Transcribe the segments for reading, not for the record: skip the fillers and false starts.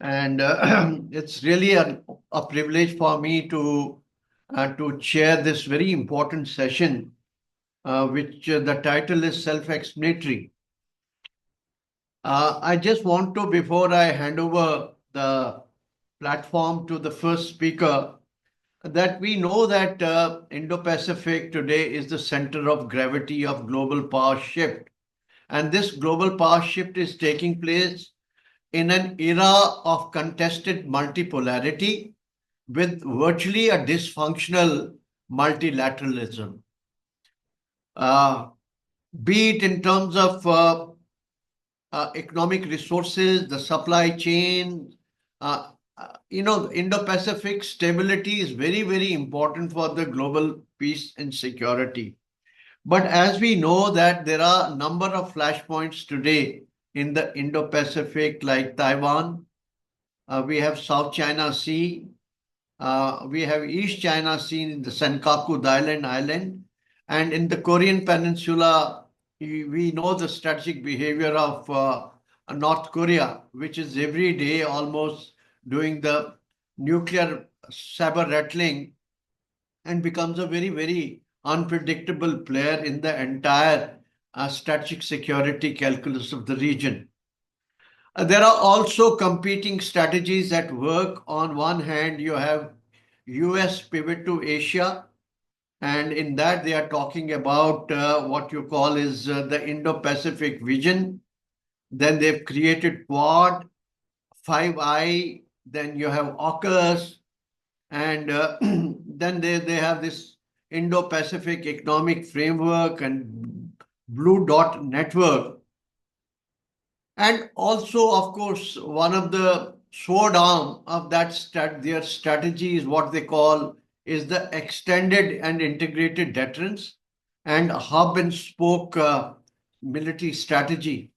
And it's really a privilege for me to chair this very important session, which the title is self-explanatory. I just want to, before I hand over the platform to the first speaker, that we know that Indo-Pacific today is the center of gravity of global power shift. And this global power shift is taking place in an era of contested multipolarity with virtually a dysfunctional multilateralism. Uh, be it in terms of economic resources, the supply chain. Indo-Pacific stability is very, very important for the global peace and security. But as we know that there are a number of flashpoints today in the Indo-Pacific, like Taiwan, we have South China Sea, we have East China Sea in the Senkaku Island, and in the Korean Peninsula, we know the strategic behavior of North Korea, which is every day almost doing the nuclear saber rattling and becomes a very, very unpredictable player in the entire strategic security calculus of the region. There are also competing strategies at work. On one hand, you have US pivot to Asia, and in that they are talking about what you call is the Indo-Pacific vision. Then they've created Quad, Five Eye, then you have AUKUS, and then they have this Indo-Pacific Economic Framework and Blue Dot Network. And also, of course, one of the sword arm of their strategy is what they call is the extended and integrated deterrence and hub and spoke military strategy.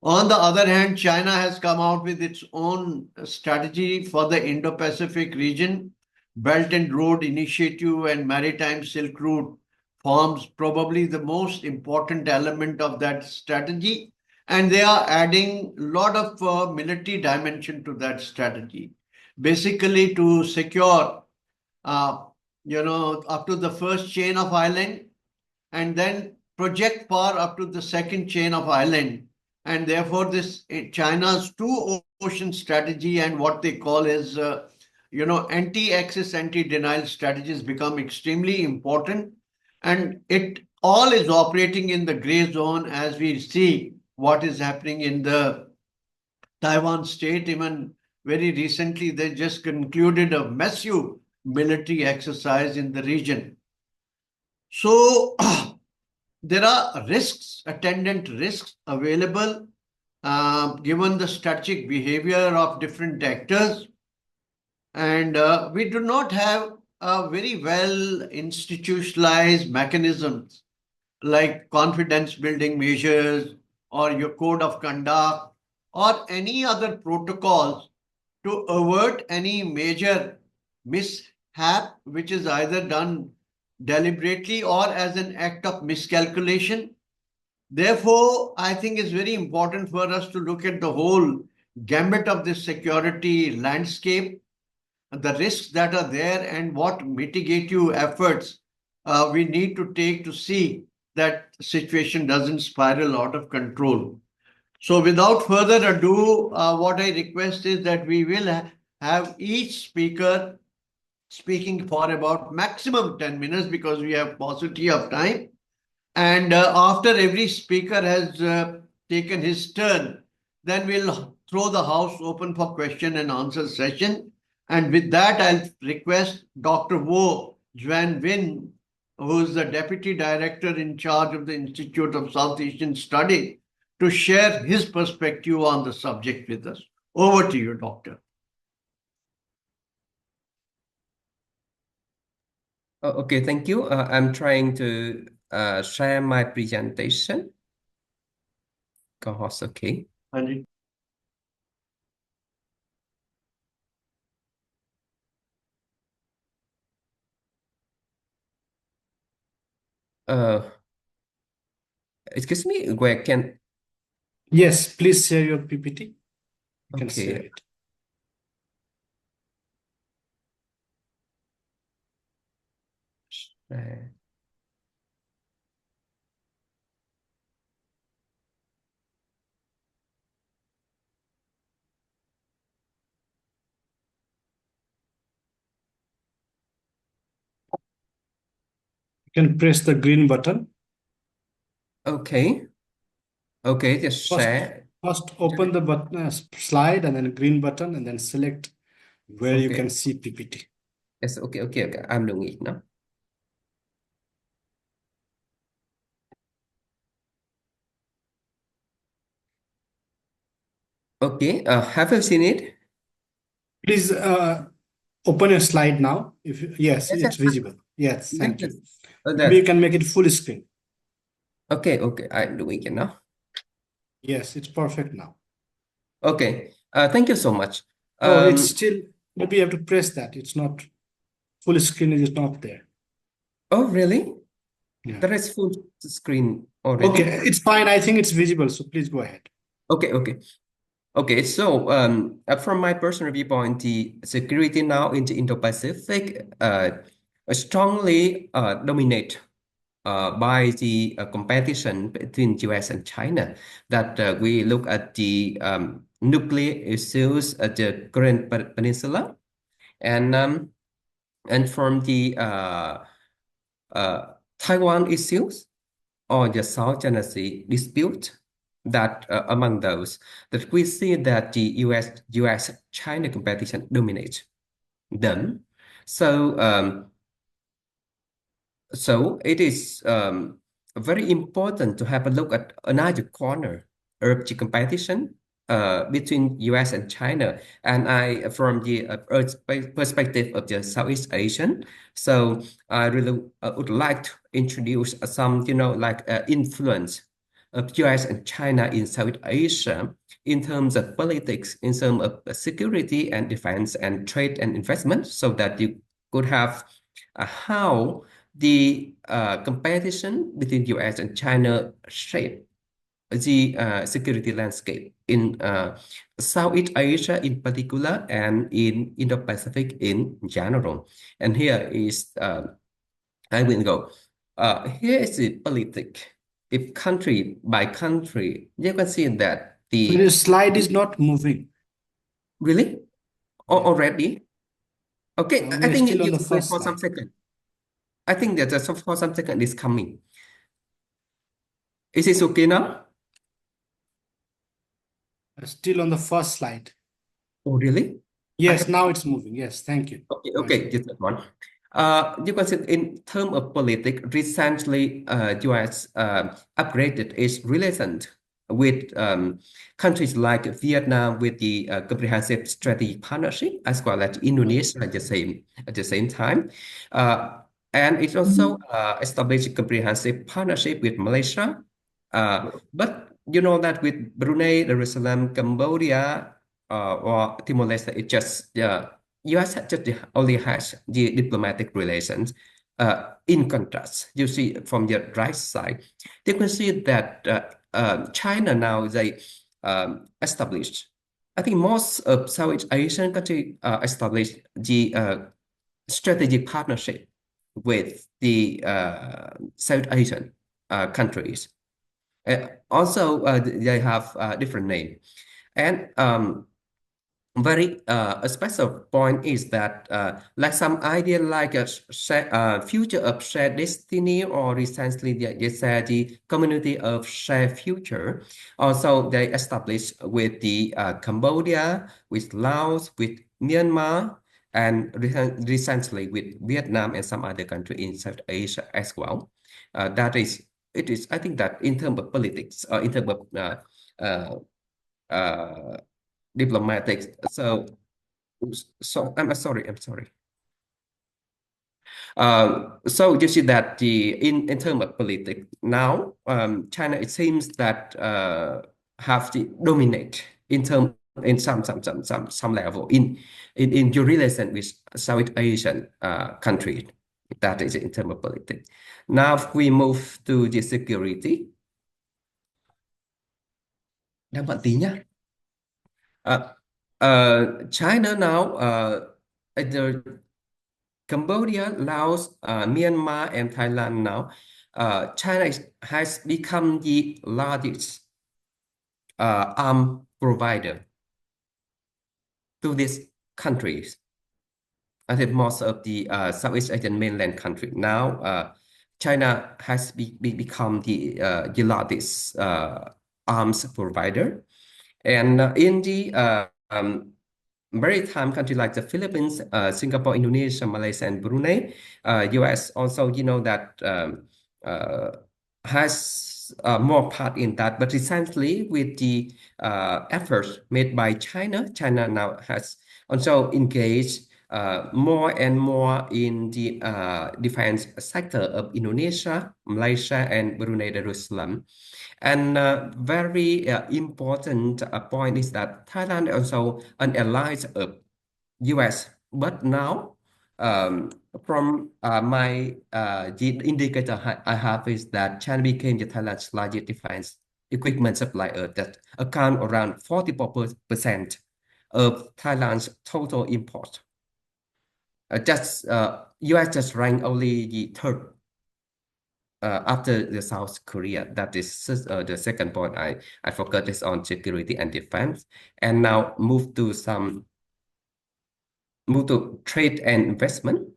On the other hand, China has come out with its own strategy for the Indo-Pacific region. Belt and Road Initiative and Maritime Silk Route forms probably the most important element of that strategy. And they are adding a lot of military dimension to that strategy, basically to secure, up to the first chain of island and then project power up to the second chain of island. And therefore, this China's two ocean strategy and what they call is, anti-access, anti-denial strategies become extremely important. And it all is operating in the gray zone as we see what is happening in the Taiwan state. Even very recently, they just concluded a massive military exercise in the region. So there are risks, attendant risks available, given the strategic behavior of different actors. And we do not have a very well institutionalized mechanisms like confidence building measures or your code of conduct or any other protocols to avert any major mishap, which is either done deliberately or as an act of miscalculation. Therefore, I think it's very important for us to look at the whole gambit of this security landscape, the risks that are there, and what mitigative efforts we need to take to see that situation doesn't spiral out of control. So, without further ado, what I request is that we will have each speaker speaking for about maximum 10 minutes because we have paucity of time. And after every speaker has taken his turn, then we'll throw the house open for question and answer session. And with that, I'll request Dr. Xuan Vinh, who is the Deputy Director in charge of the Institute of South Asian Studies, to share his perspective on the subject with us. Over to you, Doctor. Okay, thank you. I'm trying to share my presentation. Co-host, okay. Andy. Excuse me, where can... Yes, please share your PPT. You can save Okay. it. Share. You can press the green button. Okay. Okay, just share. First open the button, slide, and then green button, and then select where you Okay. can see PPT. Yes, okay. I'm doing it now. Okay, have you seen it? Please open your slide now. Yes, Yes, it's visible. Yes, thank you. Maybe you can make it full screen. Okay, I'm doing it now. Yes, it's perfect now. Okay, thank you so much. Oh, it's still, maybe you have to press that. It's not, full screen is not there. Oh, really? Yeah. There is full screen already. Okay, it's fine. I think it's visible, so please go ahead. Okay, so from my personal viewpoint, the security now in the Indo-Pacific strongly dominate by the competition between US and China. That we look at the nuclear issues at the Korean Peninsula, and from the Taiwan issues or the South China Sea dispute, that among those that we see that the US-China competition dominates them. So it is very important to have a look at another corner of the competition between US and China. And from the perspective of the Southeast Asian, so I really would like to introduce some, influence of US and China in South Asia in terms of politics, in terms of security and defense and trade and investment, so that you could have how the competition between US and China shape the security landscape in Southeast Asia in particular and in Indo-Pacific in general. And here is, I will go. Here is the politics. If country by country, you can see that The slide is not moving. Really? Already? Okay, I We're think still on you the wait first for some slide. second. I think that for some second is coming. Is it okay now? Still on the first slide. Oh, really? Yes, now it's moving. Yes, thank you. Okay, just that one. You can see in terms of politics, recently US upgraded its relations with countries like Vietnam with the comprehensive strategic partnership, as well as Indonesia at the same time. And it also established a comprehensive partnership with Malaysia. But you know that with Brunei, Darussalam, Cambodia, or Timor-Leste, it just US just only has the diplomatic relations. In contrast, you see from the right side, you can see that China now they established. I think most of Southeast Asian countries established the strategic partnership with the South Asian countries. Also, they have different name, and very a special point is that like some idea like a future of shared destiny, or recently they said the community of shared future. Also, they established with the Cambodia, with Laos, with Myanmar, and recently with Vietnam and some other country in South Asia as well. It is, I think that in terms of politics, in terms of diplomatic. So I'm sorry. So you see that in terms of politics now, China, it seems that have to dominate in term in some level in your relation with South Asian countries. That is in terms of politics. Now if we move to the security. Đang bận tí nhá. China now, the Cambodia, Laos, Myanmar, and Thailand now, China has become the largest arm provider to these countries. I think most of the Southeast Asian mainland country now, China has become the largest arms provider, and in the maritime country like the Philippines, Singapore, Indonesia, Malaysia, and Brunei, US also, that has more part in that. But recently, with the efforts made by China now has also engaged more and more in the defense sector of Indonesia, Malaysia, and Brunei Darussalam. And very important point is that Thailand also an ally of US, but now from my the indicator I have is that China became the Thailand's largest defense equipment supplier that account around 44% of Thailand's total import. US just ranked only the third after the South Korea. That is the second point I forgot is on security and defense. And now move to trade and investment.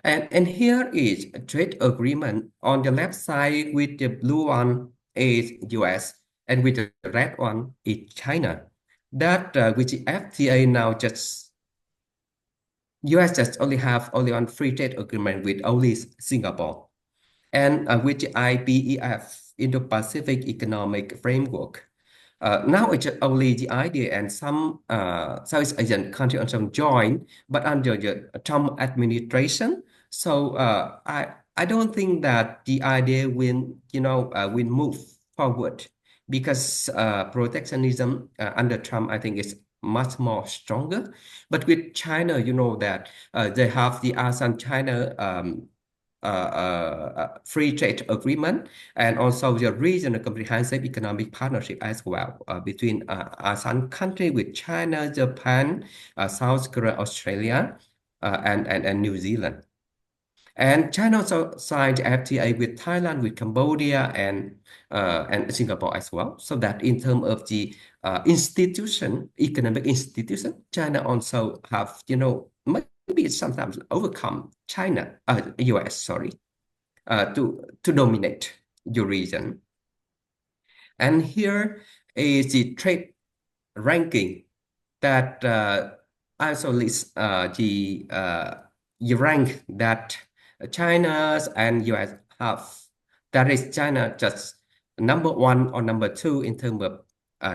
And here is a trade agreement. On the left side with the blue one is US, and with the red one is China. That with the FTA now US just only have on free trade agreement with only Singapore. And with the IPEF, Indo-Pacific Economic Framework. Now it's only the idea, and some Southeast Asian countries also join, but under the Trump administration. So I don't think that the idea will move forward, because protectionism under Trump, I think, is much more stronger. But with China, that they have the ASEAN-China free trade agreement, and also the regional comprehensive economic partnership as well between ASEAN country with China, Japan, South Korea, Australia, and New Zealand. And China also signed FTA with Thailand, with Cambodia, and Singapore as well. So that in terms of the economic institution, China also have, maybe sometimes overcome US, sorry, to dominate your region. And here is the trade ranking that also lists the rank that China and US have. That is China just number 1 or number 2 in terms of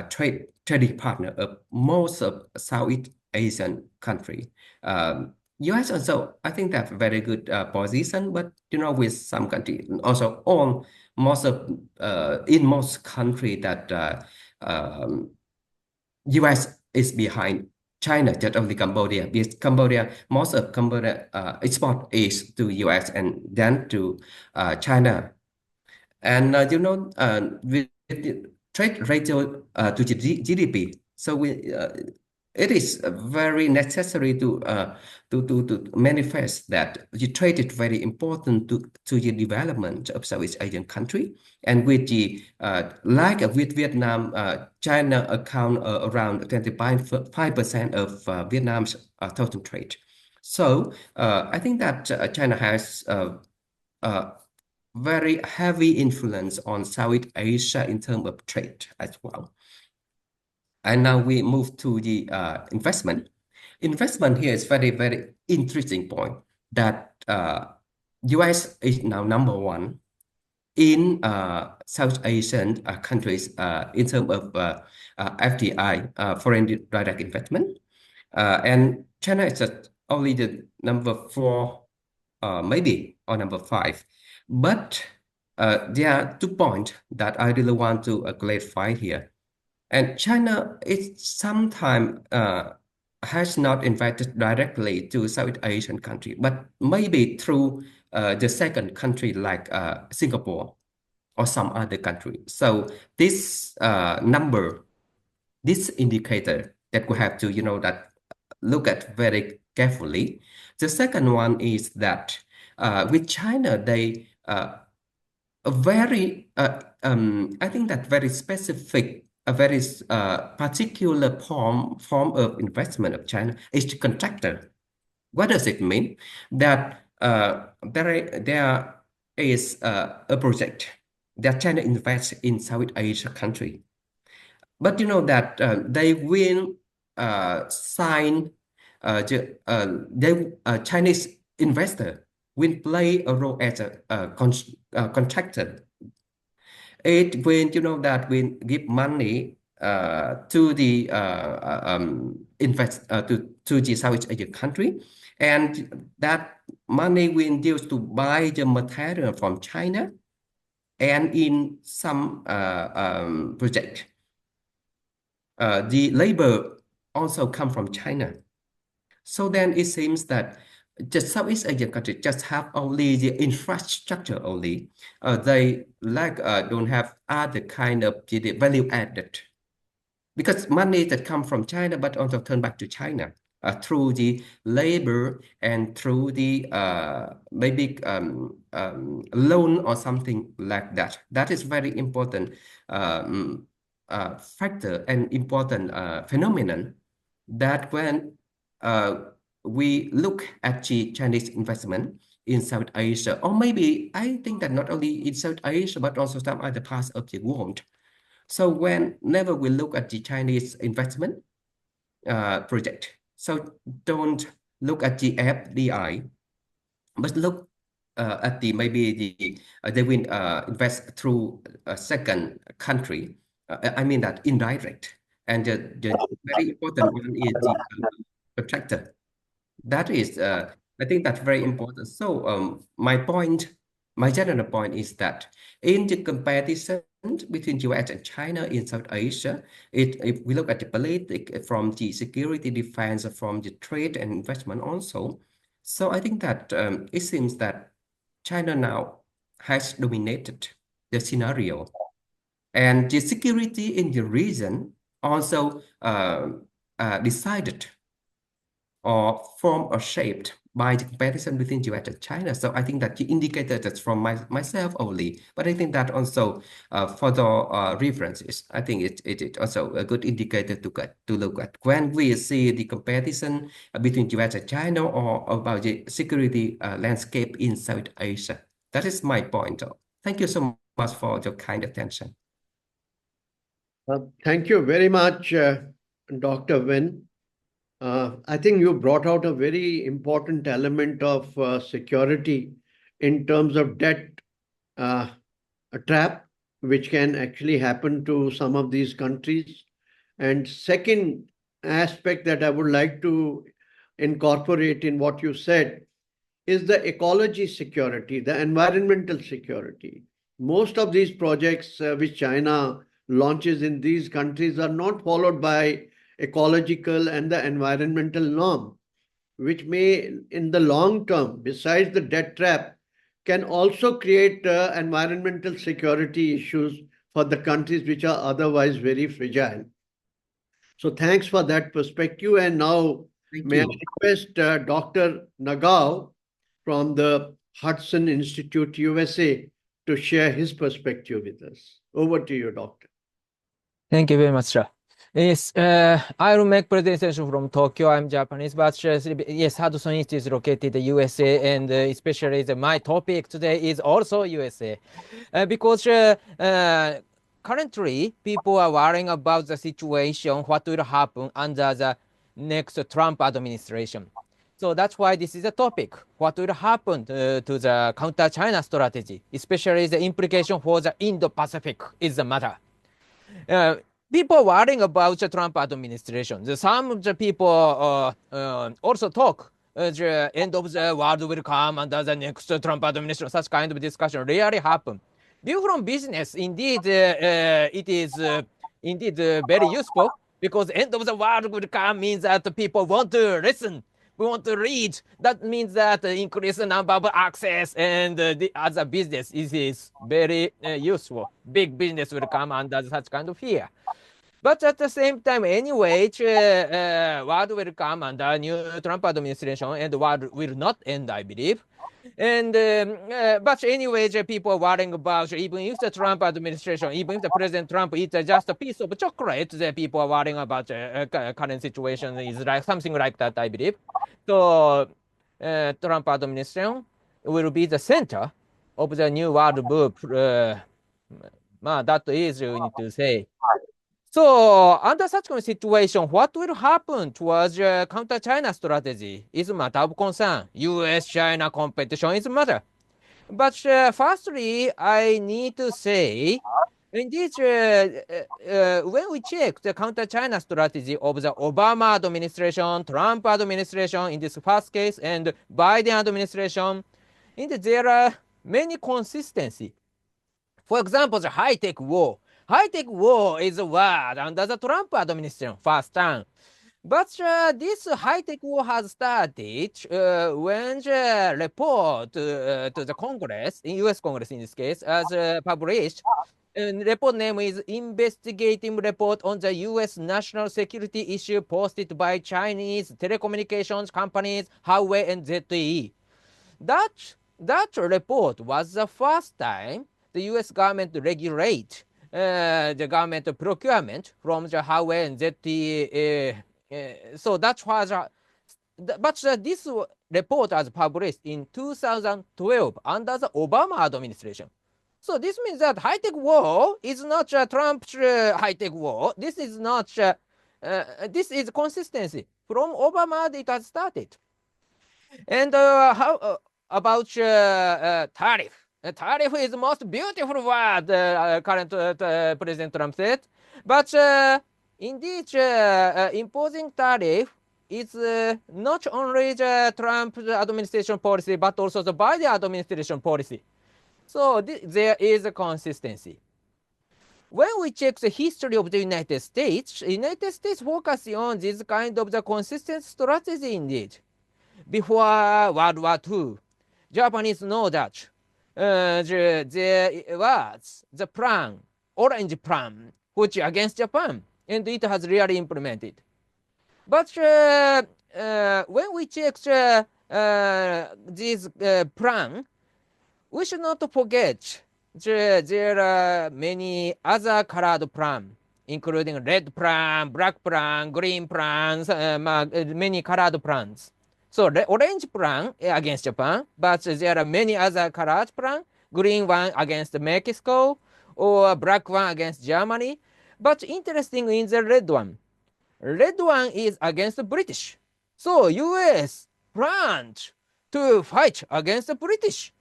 trading partner of most of Southeast Asian country. US also, I think, have very good position, but with some country also in most country that US is behind China, just only Cambodia, because most of Cambodia export is to US and then to China. And with the trade ratio to GDP, so it is very necessary to manifest that the trade is very important to the development of Southeast Asian country. And with the like with Vietnam, China account around 25% of Vietnam's total trade. So I think that China has very heavy influence on Southeast Asia in terms of trade as well. And now we move to the investment. Investment here is very, very interesting point that US is now number 1 in South Asian countries in terms of FDI, foreign direct investment. And China is only the number 4, maybe, or number 5. But there are 2 points that I really want to clarify here. And China is sometimes has not invested directly to South Asian country, but maybe through the second country like Singapore or some other country. So this indicator that we have to, that look at very carefully. The second one is that with China, they a very, I think that very specific, a very particular form of investment of China is the contractor. What does it mean? That there is a project that China invests in South Asia country, but you know that they will sign Chinese investor will play a role as a contractor. It will, that will give money to the to the South Asian country, and that money will be used to buy the material from China, and in some project, the labor also come from China. So then it seems that the Southeast Asian countries just have only the infrastructure only. They don't have other kind of the value added, because money that come from China but also turn back to China through the labor and through the maybe loan or something like that. That is very important factor and important phenomenon, that when we look at the Chinese investment in South Asia, or maybe I think that not only in South Asia, but also some other parts of the world. So whenever we look at the Chinese investment project, so don't look at the FDI, but look at the maybe they will invest through a second country. I mean that indirect, and the very important one is the contractor. That is, I think that's very important. So my general point is that in the comparison between US and China in South Asia, if we look at the politics from the security defense, from the trade and investment also, so I think that it seems that China now has dominated the scenario, and the security in the region also decided or formed or shaped by the comparison between US and China. So I think that the indicator that's from myself only, but I think that also for the references, I think it is also a good indicator to look at when we see the comparison between US and China, or about the security landscape in South Asia. That is my point. Thank you so much for your kind attention. Thank you very much, Dr. Vinh. I think you brought out a very important element of security in terms of debt trap, which can actually happen to some of these countries. And second aspect that I would like to incorporate in what you said is the ecology security, the environmental security. Most of these projects which China launches in these countries are not followed by ecological and the environmental norm, which may, in the long term, besides the debt trap, can also create environmental security issues for the countries which are otherwise very fragile. So thanks for that perspective. And now may I request Dr. Nagao from the Hudson Institute, USA, to share his perspective with us. Over to you, Doctor. Thank you very much, sir. Yes, I will make presentation from Tokyo. I'm Japanese, but yes, Hudson Institute is located in the USA, and especially my topic today is also USA, because currently people are worrying about the situation, what will happen under the next Trump administration. So that's why this is a topic. What will happen to the counter-China strategy, especially the implication for the Indo-Pacific is the matter. People worrying about the Trump administration. Some of the people also talk the end of the world will come under the next Trump administration. Such kind of discussion rarely happen. View from business, indeed, it is indeed very useful, because end of the world will come means that the people want to listen. We want to read. That means that increase the number of access, and the other business is very useful. Big business will come under such kind of fear. But at the same time, anyway, world will come under new Trump administration, and the world will not end, I believe. And but anyway, people are worrying about even if the Trump administration, even if the President Trump eats just a piece of chocolate, the people are worrying about current situation is like something like that, I believe. So Trump administration will be the center of the new world book. That is you need to say. So under such kind of situation, what will happen towards counter-China strategy is a matter of concern. U.S.-China competition is a matter. But firstly, I need to say, indeed, when we check the counter-China strategy of the Obama administration, Trump administration in this first case, and Biden administration, indeed there are many consistency. For example, the high-tech war. High-tech war is a word under the Trump administration first time. But this high-tech war has started when the report to the Congress, in U.S. Congress in this case, as published. Report name is Investigating Report on the U.S. National Security Issue posted by Chinese telecommunications companies Huawei and ZTE. That report was the first time the U.S. government regulate the government procurement from the Huawei and ZTE. So that was, but this report was published in 2012 under the Obama administration. So this means that high-tech war is not Trump's high-tech war. This is not, this is consistency. From Obama, it has started. And how about tariff? Tariff is the most beautiful word current President Trump said. But indeed, imposing tariff is not only the Trump administration policy, but also the Biden administration policy. So there is a consistency. When we check the history of the United States focusing on this kind of the consistent strategy indeed. Before World War II, Japanese know that there was the plan, orange plan, which against Japan, and it has really implemented. But when we check this plan, we should not forget there are many other colored plans, including red plan, black plan, green plans, many colored plans. So the orange plan against Japan, but there are many other colored plans, green one against Mexico, or black one against Germany. But interesting in the red one is against the British. So US planned to fight against the British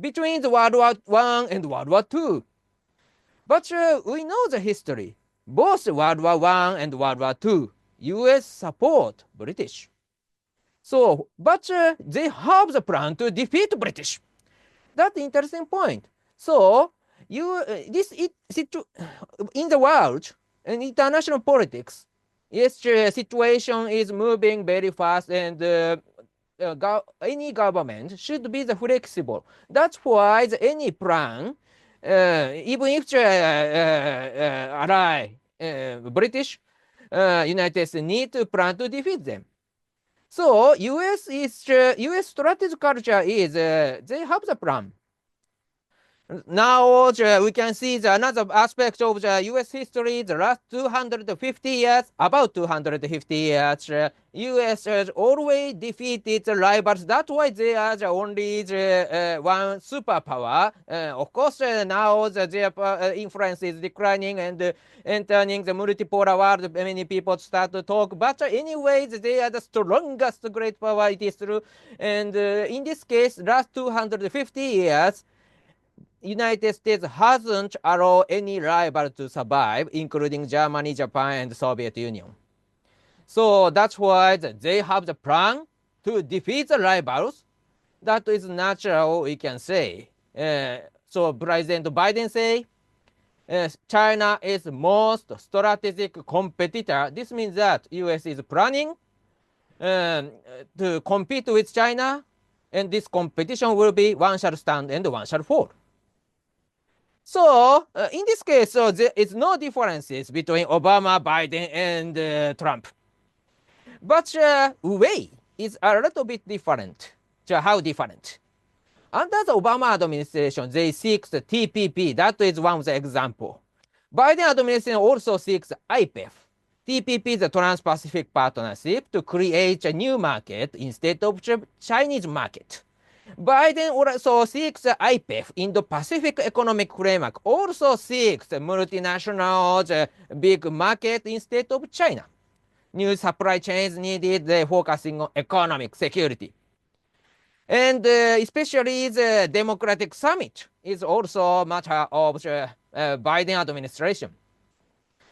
between the World War I and World War II. But we know the history. Both World War I and World War II, US support British. So, but they have the plan to defeat British. That's the interesting point. So, in the world, in international politics, yes, situation is moving very fast, and any government should be flexible. That's why any plan, even if ally British, United States need to plan to defeat them. So US strategy culture is they have the plan. Now we can see another aspect of the US history. The last 250 years, about 250 years, US has always defeated the rivals. That's why they are the only one superpower. Of course, now their influence is declining and entering the multipolar world. Many people start to talk, but anyway, they are the strongest great power. It is true. And in this case, last 250 years, United States hasn't allowed any rival to survive, including Germany, Japan, and the Soviet Union. So that's why they have the plan to defeat the rivals. That is natural, we can say. So President Biden say, China is most strategic competitor. This means that US is planning to compete with China, and this competition will be one shall stand and one shall fall. So in this case, so there is no differences between Obama, Biden, and Trump. But way is a little bit different. So how different? Under the Obama administration, they seek the TPP. That is one of the example. Biden administration also seeks IPEF. TPP is the Trans-Pacific Partnership to create a new market instead of the Chinese market. Biden also seeks the IPEF, Indo-Pacific Economic Framework, also seeks the multinational big market instead of China. New supply chains needed, focusing on economic security. And especially the Democratic Summit is also a matter of the Biden administration.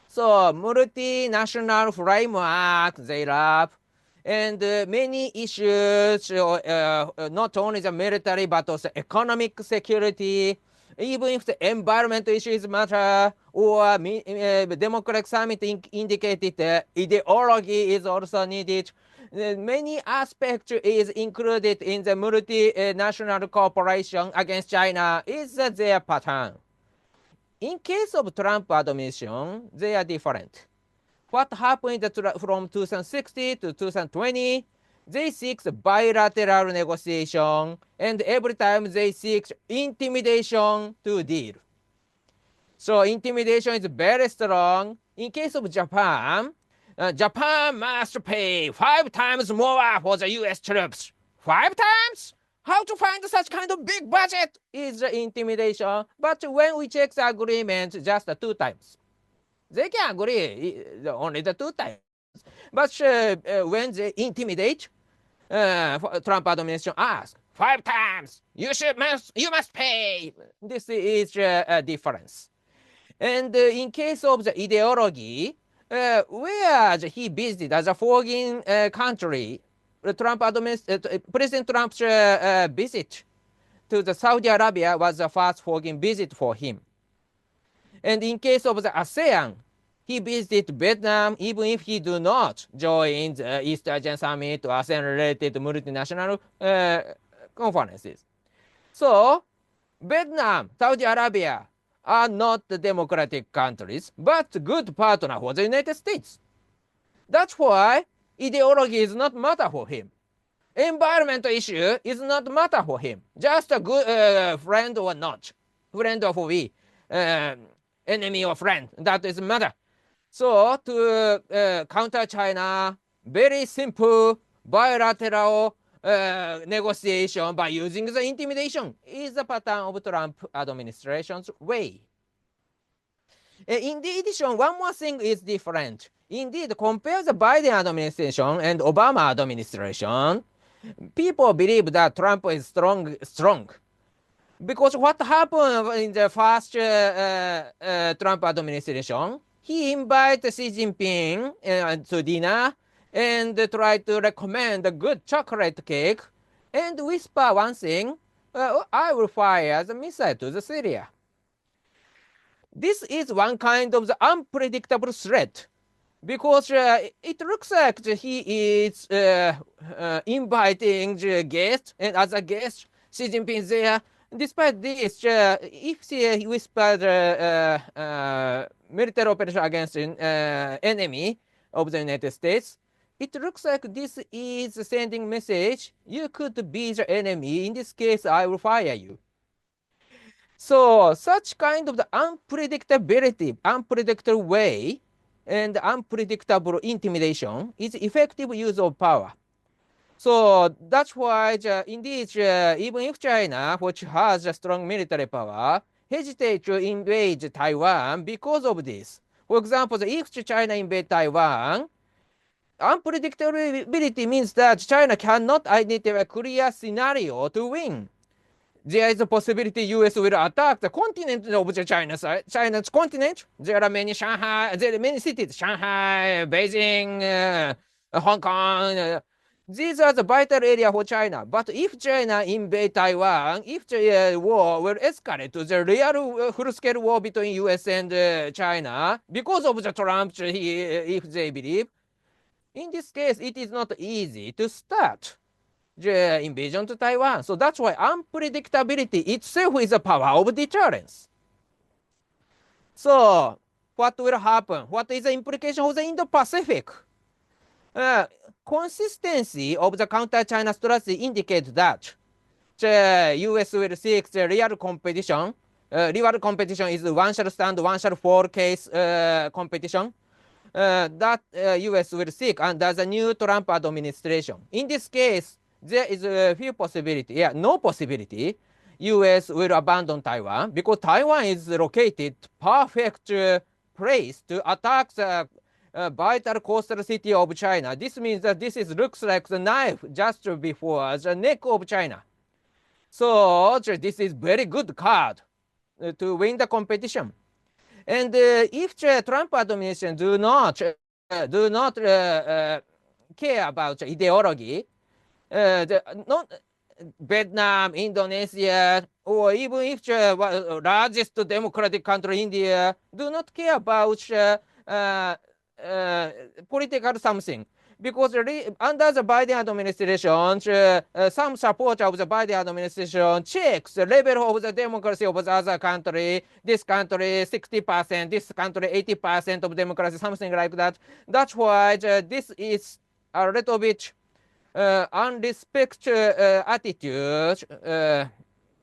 So multinational framework they love, and many issues, not only the military but also economic security, even if the environmental issues matter, or Democratic Summit indicated ideology is also needed. Many aspects is included in the multinational cooperation against China is their pattern. In case of Trump administration, they are different. What happened from 2016 to 2020? They seek bilateral negotiation, and every time they seek intimidation to deal. So intimidation is very strong. In case of Japan, Japan must pay 5 times more for the US troops. 5 times? How to find such kind of big budget is the intimidation. But when we check the agreement, just 2 times. They can agree only the 2 times. But when they intimidate, Trump administration asks 5 times. You must pay. This is a difference. And in case of the ideology, where he visited as a foreign country, President Trump's visit to the Saudi Arabia was the first foreign visit for him. And in case of the ASEAN, he visited Vietnam, even if he do not join the East Asian Summit or ASEAN-related multinational conferences. So, Vietnam, Saudi Arabia are not the democratic countries, but good partner for the United States. That's why ideology is not matter for him. Environmental issue is not matter for him. Just a good friend or not. Friend or we. Enemy or friend. That is matter. So to counter China, very simple bilateral negotiation by using the intimidation is the pattern of Trump administration's way. In addition, one more thing is different. Indeed, compare the Biden administration and Obama administration. People believe that Trump is strong. Because what happened in the first Trump administration, he invited Xi Jinping to dinner and tried to recommend a good chocolate cake and whisper one thing, I will fire the missile to the Syria. This is one kind of the unpredictable threat, because it looks like he is inviting the guest, and as a guest, Xi Jinping is there. Despite this, if he whispered military operation against an enemy of the United States, it looks like this is sending message, you could be the enemy, in this case I will fire you. So such kind of the unpredictability, unpredictable way, and unpredictable intimidation is effective use of power. So that's why indeed, even if China, which has a strong military power, hesitate to invade Taiwan because of this. For example, if China invade Taiwan, unpredictability means that China cannot identify a clear scenario to win. There is a possibility US will attack the continent of the China's continent. There are many cities, Shanghai, Beijing, Hong Kong. These are the vital area for China. But if China invade Taiwan, if the war will escalate to the real full-scale war between US and China, because of the Trump, if they believe, in this case, it is not easy to start the invasion to Taiwan. So that's why unpredictability itself is a power of deterrence. So what will happen? What is the implication of the Indo-Pacific? Consistency of the counter-China strategy indicates that the U.S. will seek the real competition. Real competition is one shall stand, one shall fall case competition that U.S. will seek under the new Trump administration. In this case, there is a few possibility, no possibility U.S. will abandon Taiwan because Taiwan is located perfect place to attack the vital coastal city of China. This means that this looks like the knife just before the neck of China. So this is very good card to win the competition. And if the Trump administration do not care about ideology, Vietnam, Indonesia, or even if the largest democratic country, India, do not care about political something. Because under the Biden administration, some support of the Biden administration checks the level of the democracy of the other country. This country 60%, this country 80% of democracy, something like that. That's why this is a little bit unrespectful attitude.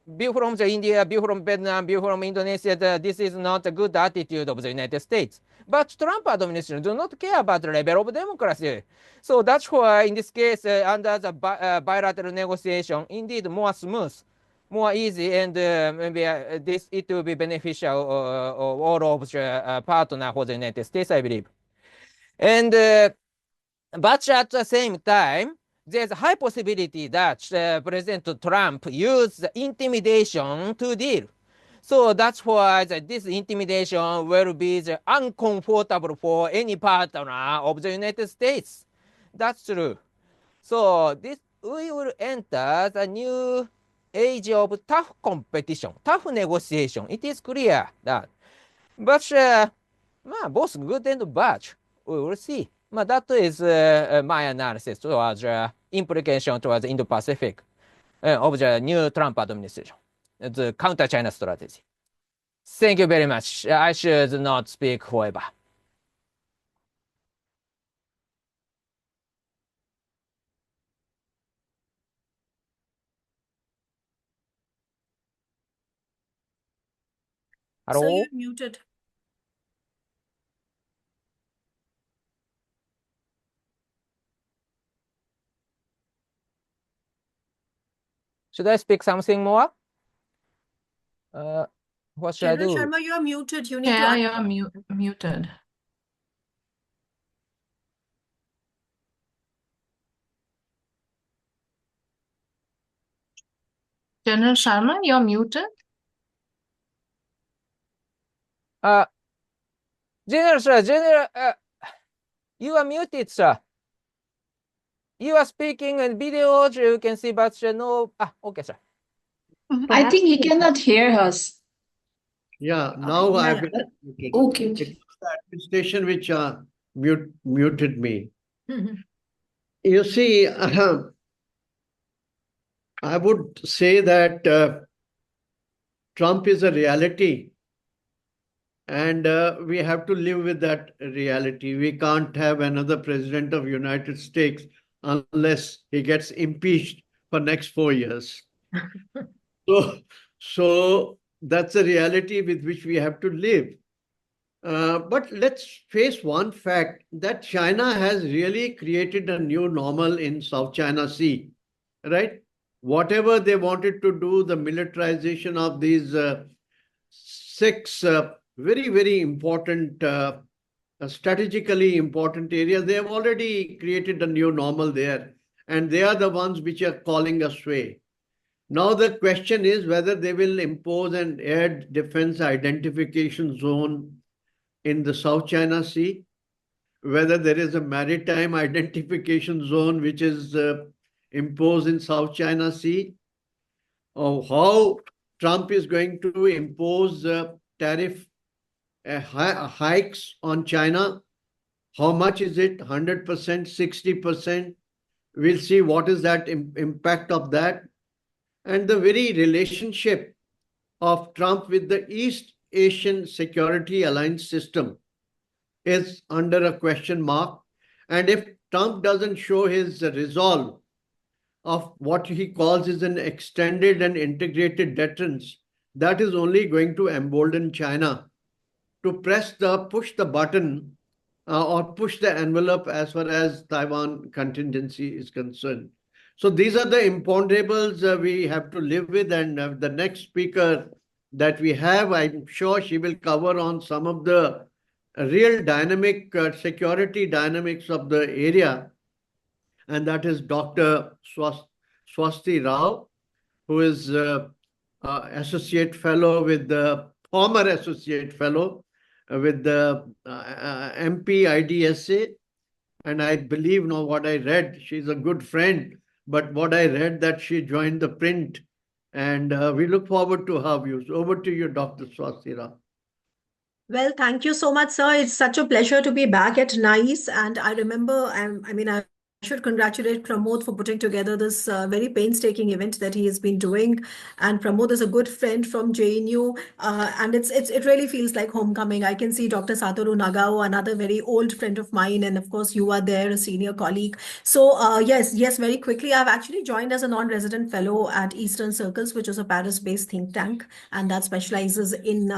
View from the India, view from Vietnam, view from Indonesia, this is not a good attitude of the United States. But Trump administration do not care about the level of democracy. So that's why in this case, under the bilateral negotiation, indeed more smooth, more easy, and maybe it will be beneficial all of the partner for the United States, I believe. And but at the same time, there's a high possibility that President Trump used intimidation to deal. So that's why this intimidation will be uncomfortable for any partner of the United States. That's true. So we will enter the new age of tough competition, tough negotiation. It is clear that. But both good and bad, we will see. That is my analysis towards implication towards the Indo-Pacific of the new Trump administration, the counter-China strategy. Thank you very much. I should not speak forever. Hello? So you're muted. Should I speak something more? What should I General do? Sharma, you're muted. You need Yeah, to you're muted. General Sharma, you're muted. General, sir, you are muted, sir. You are speaking in video, you can see, but no. Okay, sir. I think he cannot hear us. Yeah, now yeah, I've yeah. been muted. Okay. It was the administration which muted me. Mhm. You see, I would say that Trump is a reality, and we have to live with that reality. We can't have another president of United States unless he gets impeached for next 4 years. So that's a reality with which we have to live. But let's face one fact that China has really created a new normal in South China Sea, right? Whatever they wanted to do, the militarization of these 6 very, very important, strategically important areas, they have already created a new normal there. And they are the ones which are calling us sway. Now the question is whether they will impose an air defense identification zone in the South China Sea, whether there is a maritime identification zone which is imposed in South China Sea, or how Trump is going to impose tariff hikes on China. How much is it? 100%, 60%? We'll see what is that impact of that. And the very relationship of Trump with the East Asian Security Alliance system is under a question mark. And if Trump doesn't show his resolve of what he calls is an extended and integrated deterrence, that is only going to embolden China to push the button or push the envelope as far as Taiwan contingency is concerned. So these are the imponderables we have to live with. And the next speaker that we have, I'm sure she will cover on some of the real dynamic security dynamics of the area. And that is Dr. Swasti Rao, who is associate fellow with the former associate fellow with the MP IDSA. And I believe now what I read, she's a good friend, but what I read that she joined the print, and we look forward to her views. Over to you, Dr. Swasti Rao. Well, thank you so much, sir. It's such a pleasure to be back at NICE. And I remember, I should congratulate Pramod for putting together this very painstaking event that he has been doing. And Pramod is a good friend from JNU, and it really feels like homecoming. I can see Dr. Satoru Nagao, another very old friend of mine, and of course you are there, a senior colleague. So yes, very quickly, I've actually joined as a non-resident fellow at Eastern Circles, which is a Paris-based think tank, and that specializes in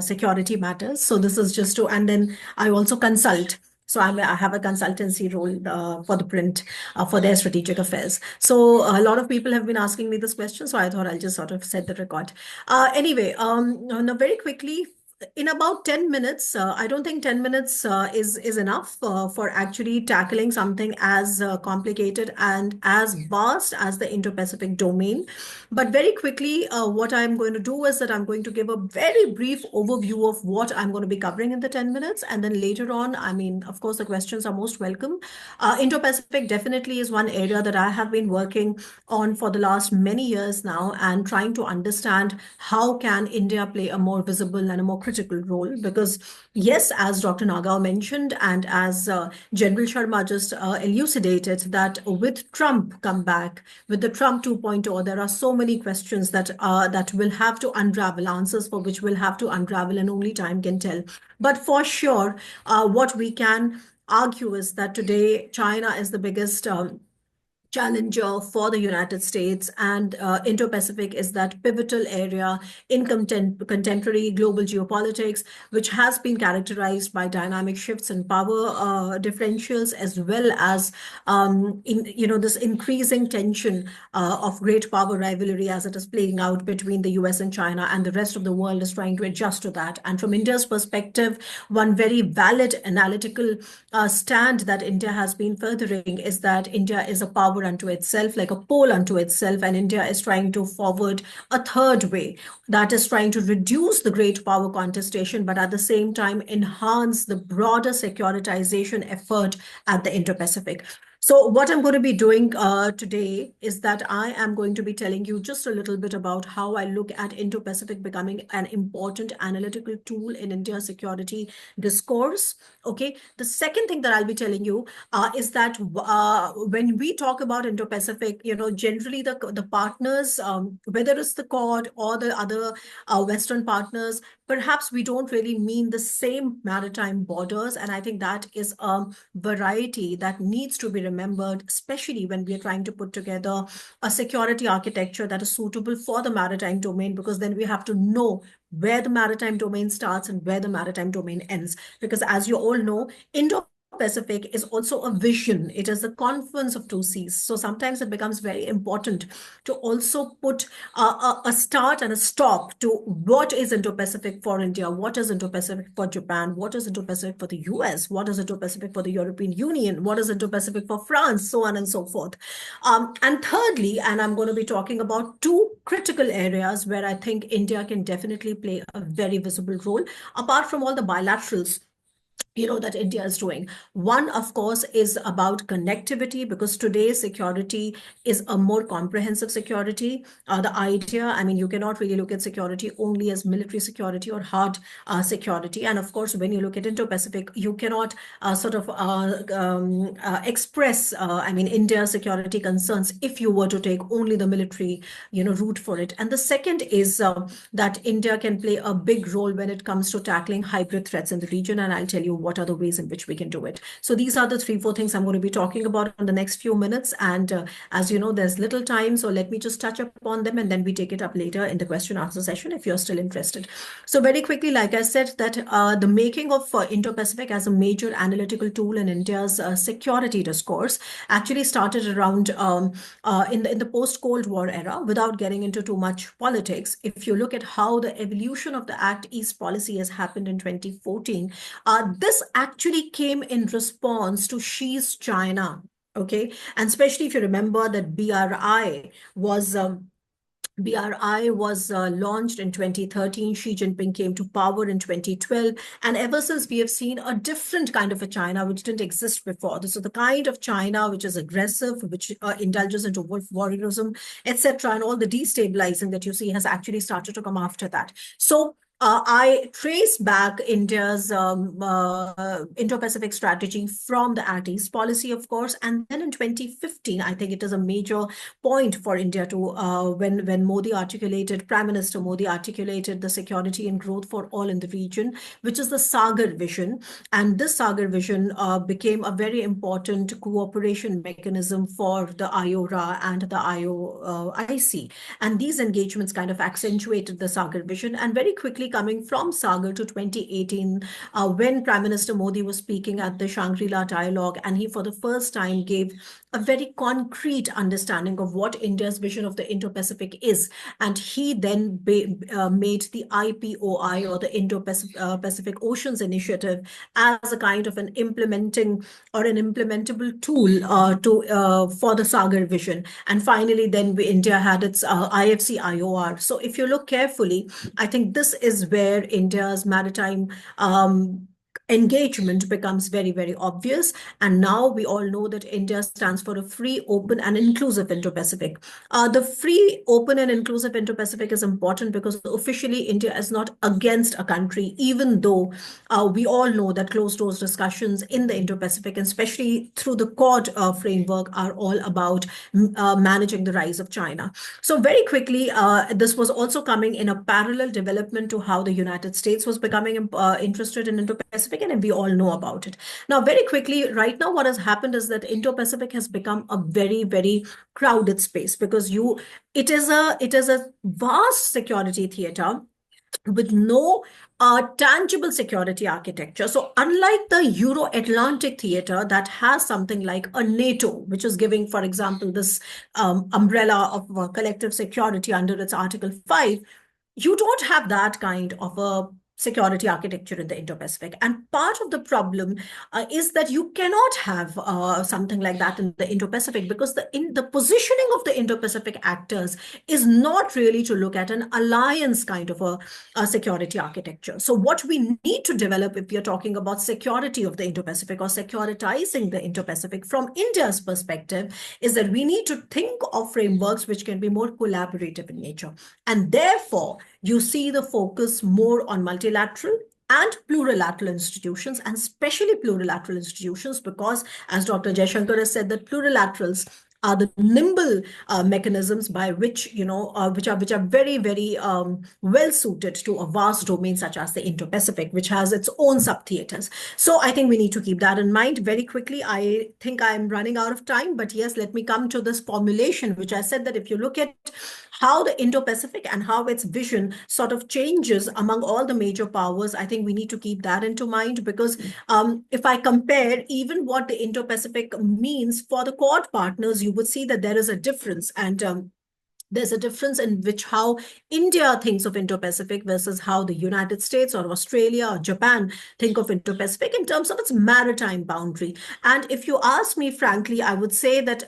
security matters. So this is just to, and then I also consult. So I have a consultancy role for the print for their strategic affairs. So a lot of people have been asking me this question, so I thought I'll just sort of set the record. Anyway, now very quickly, in about 10 minutes, I don't think 10 minutes is enough for actually tackling something as complicated and as vast as the Indo-Pacific domain. But very quickly, what I'm going to do is that I'm going to give a very brief overview of what I'm going to be covering in the 10 minutes. And then later on, of course, the questions are most welcome. Indo-Pacific definitely is one area that I have been working on for the last many years now, and trying to understand how can India play a more visible and a more critical role. Because yes, as Dr. Nagao mentioned, and as General Sharma just elucidated, that with Trump come back, with the Trump 2.0, there are so many questions that will have to unravel, answers for which will have to unravel, and only time can tell. But for sure, what we can argue is that today China is the biggest challenger for the United States, and Indo-Pacific is that pivotal area in contemporary global geopolitics, which has been characterized by dynamic shifts in power differentials, as well as this increasing tension of great power rivalry as it is playing out between the US and China, and the rest of the world is trying to adjust to that. And from India's perspective, one very valid analytical stand that India has been furthering is that India is a power unto itself, like a pole unto itself, and India is trying to forward a third way that is trying to reduce the great power contestation, but at the same time enhance the broader securitization effort at the Indo-Pacific. So what I'm going to be doing today is that I am going to be telling you just a little bit about how I look at Indo-Pacific becoming an important analytical tool in India's security discourse. Okay. The second thing that I'll be telling you is that when we talk about Indo-Pacific, generally the partners, whether it's the Quad or the other Western partners, perhaps we don't really mean the same maritime borders. And I think that is a variety that needs to be remembered, especially when we are trying to put together a security architecture that is suitable for the maritime domain, because then we have to know where the maritime domain starts and where the maritime domain ends. Because as you all know, Indo-Pacific is also a vision. It is the confluence of two seas. So sometimes it becomes very important to also put a start and a stop to what is Indo-Pacific for India, what is Indo-Pacific for Japan, what is Indo-Pacific for the US, what is Indo-Pacific for the European Union, what is Indo-Pacific for France, so on and so forth. And thirdly, and I'm going to be talking about two critical areas where I think India can definitely play a very visible role, apart from all the bilaterals that India is doing. One, of course, is about connectivity, because today's security is a more comprehensive security. The idea, I mean, you cannot really look at security only as military security or hard security. And of course, when you look at Indo-Pacific, you cannot express, I mean, India's security concerns if you were to take only the military, route for it. And the second is that India can play a big role when it comes to tackling hybrid threats in the region. And I'll tell you what are the ways in which we can do it. So these are the 3-4 things I'm going to be talking about in the next few minutes. And as you know, there's little time, so let me just touch upon them, and then we take it up later in the question answer session if you're still interested. So very quickly, like I said, that the making of Indo-Pacific as a major analytical tool in India's security discourse actually started around in the post-Cold War era. Without getting into too much politics, if you look at how the evolution of the Act East policy has happened in 2014, this actually came in response to Xi's China. Okay, and especially if you remember that BRI was launched in 2013. Xi Jinping came to power in 2012. And ever since, we have seen a different kind of a China which didn't exist before. This is the kind of China which is aggressive, which indulges into wolf warriorism, etc. And all the destabilizing that you see has actually started to come after that. So I trace back India's Indo-Pacific strategy from the Act East policy, of course. And then in 2015, I think it is a major point for India to, when Modi articulated, Prime Minister Modi articulated the security and growth for all in the region, which is the Sagar vision. And this Sagar vision became a very important cooperation mechanism for the IORA and the IOIC. And these engagements kind of accentuated the Sagar vision. And very quickly, coming from Sagar to 2018, when Prime Minister Modi was speaking at the Shangri-La dialogue, and he for the first time gave a very concrete understanding of what India's vision of the Indo-Pacific is. And he then made the IPOI, or the Indo-Pacific Oceans Initiative, as a kind of an implementing or an implementable tool for the Sagar vision. And finally, then India had its IFC IOR. So if you look carefully, I think this is where India's maritime engagement becomes very, very obvious. And now we all know that India stands for a free, open, and inclusive Indo-Pacific. The free, open, and inclusive Indo-Pacific is important because officially India is not against a country, even though we all know that closed doors discussions in the Indo-Pacific, and especially through the Quad framework, are all about managing the rise of China. So very quickly, this was also coming in a parallel development to how the United States was becoming interested in Indo-Pacific, and we all know about it. Now, very quickly, right now, what has happened is that Indo-Pacific has become a very, very crowded space, because it is a vast security theater with no tangible security architecture. So unlike the Euro-Atlantic theater that has something like a NATO, which is giving, for example, this umbrella of collective security under its Article 5, you don't have that kind of a security architecture in the Indo-Pacific. And part of the problem is that you cannot have something like that in the Indo-Pacific, because the positioning of the Indo-Pacific actors is not really to look at an alliance kind of a security architecture. So what we need to develop, if we are talking about security of the Indo-Pacific or securitizing the Indo-Pacific from India's perspective, is that we need to think of frameworks which can be more collaborative in nature. And therefore, you see the focus more on multilateral and plurilateral institutions, and especially plurilateral institutions, because as Dr. Jaishankar has said, that plurilaterals are the nimble mechanisms by which, which are very, very well suited to a vast domain such as the Indo-Pacific, which has its own sub-theaters. So I think we need to keep that in mind. Very quickly, I think I'm running out of time, but yes, let me come to this formulation, which I said that if you look at how the Indo-Pacific and how its vision sort of changes among all the major powers, I think we need to keep that into mind, because if I compare even what the Indo-Pacific means for the Quad partners, you would see that there is a difference. And There's a difference in which how India thinks of Indo-Pacific versus how the United States or Australia or Japan think of Indo-Pacific in terms of its maritime boundary. And if you ask me, frankly, I would say that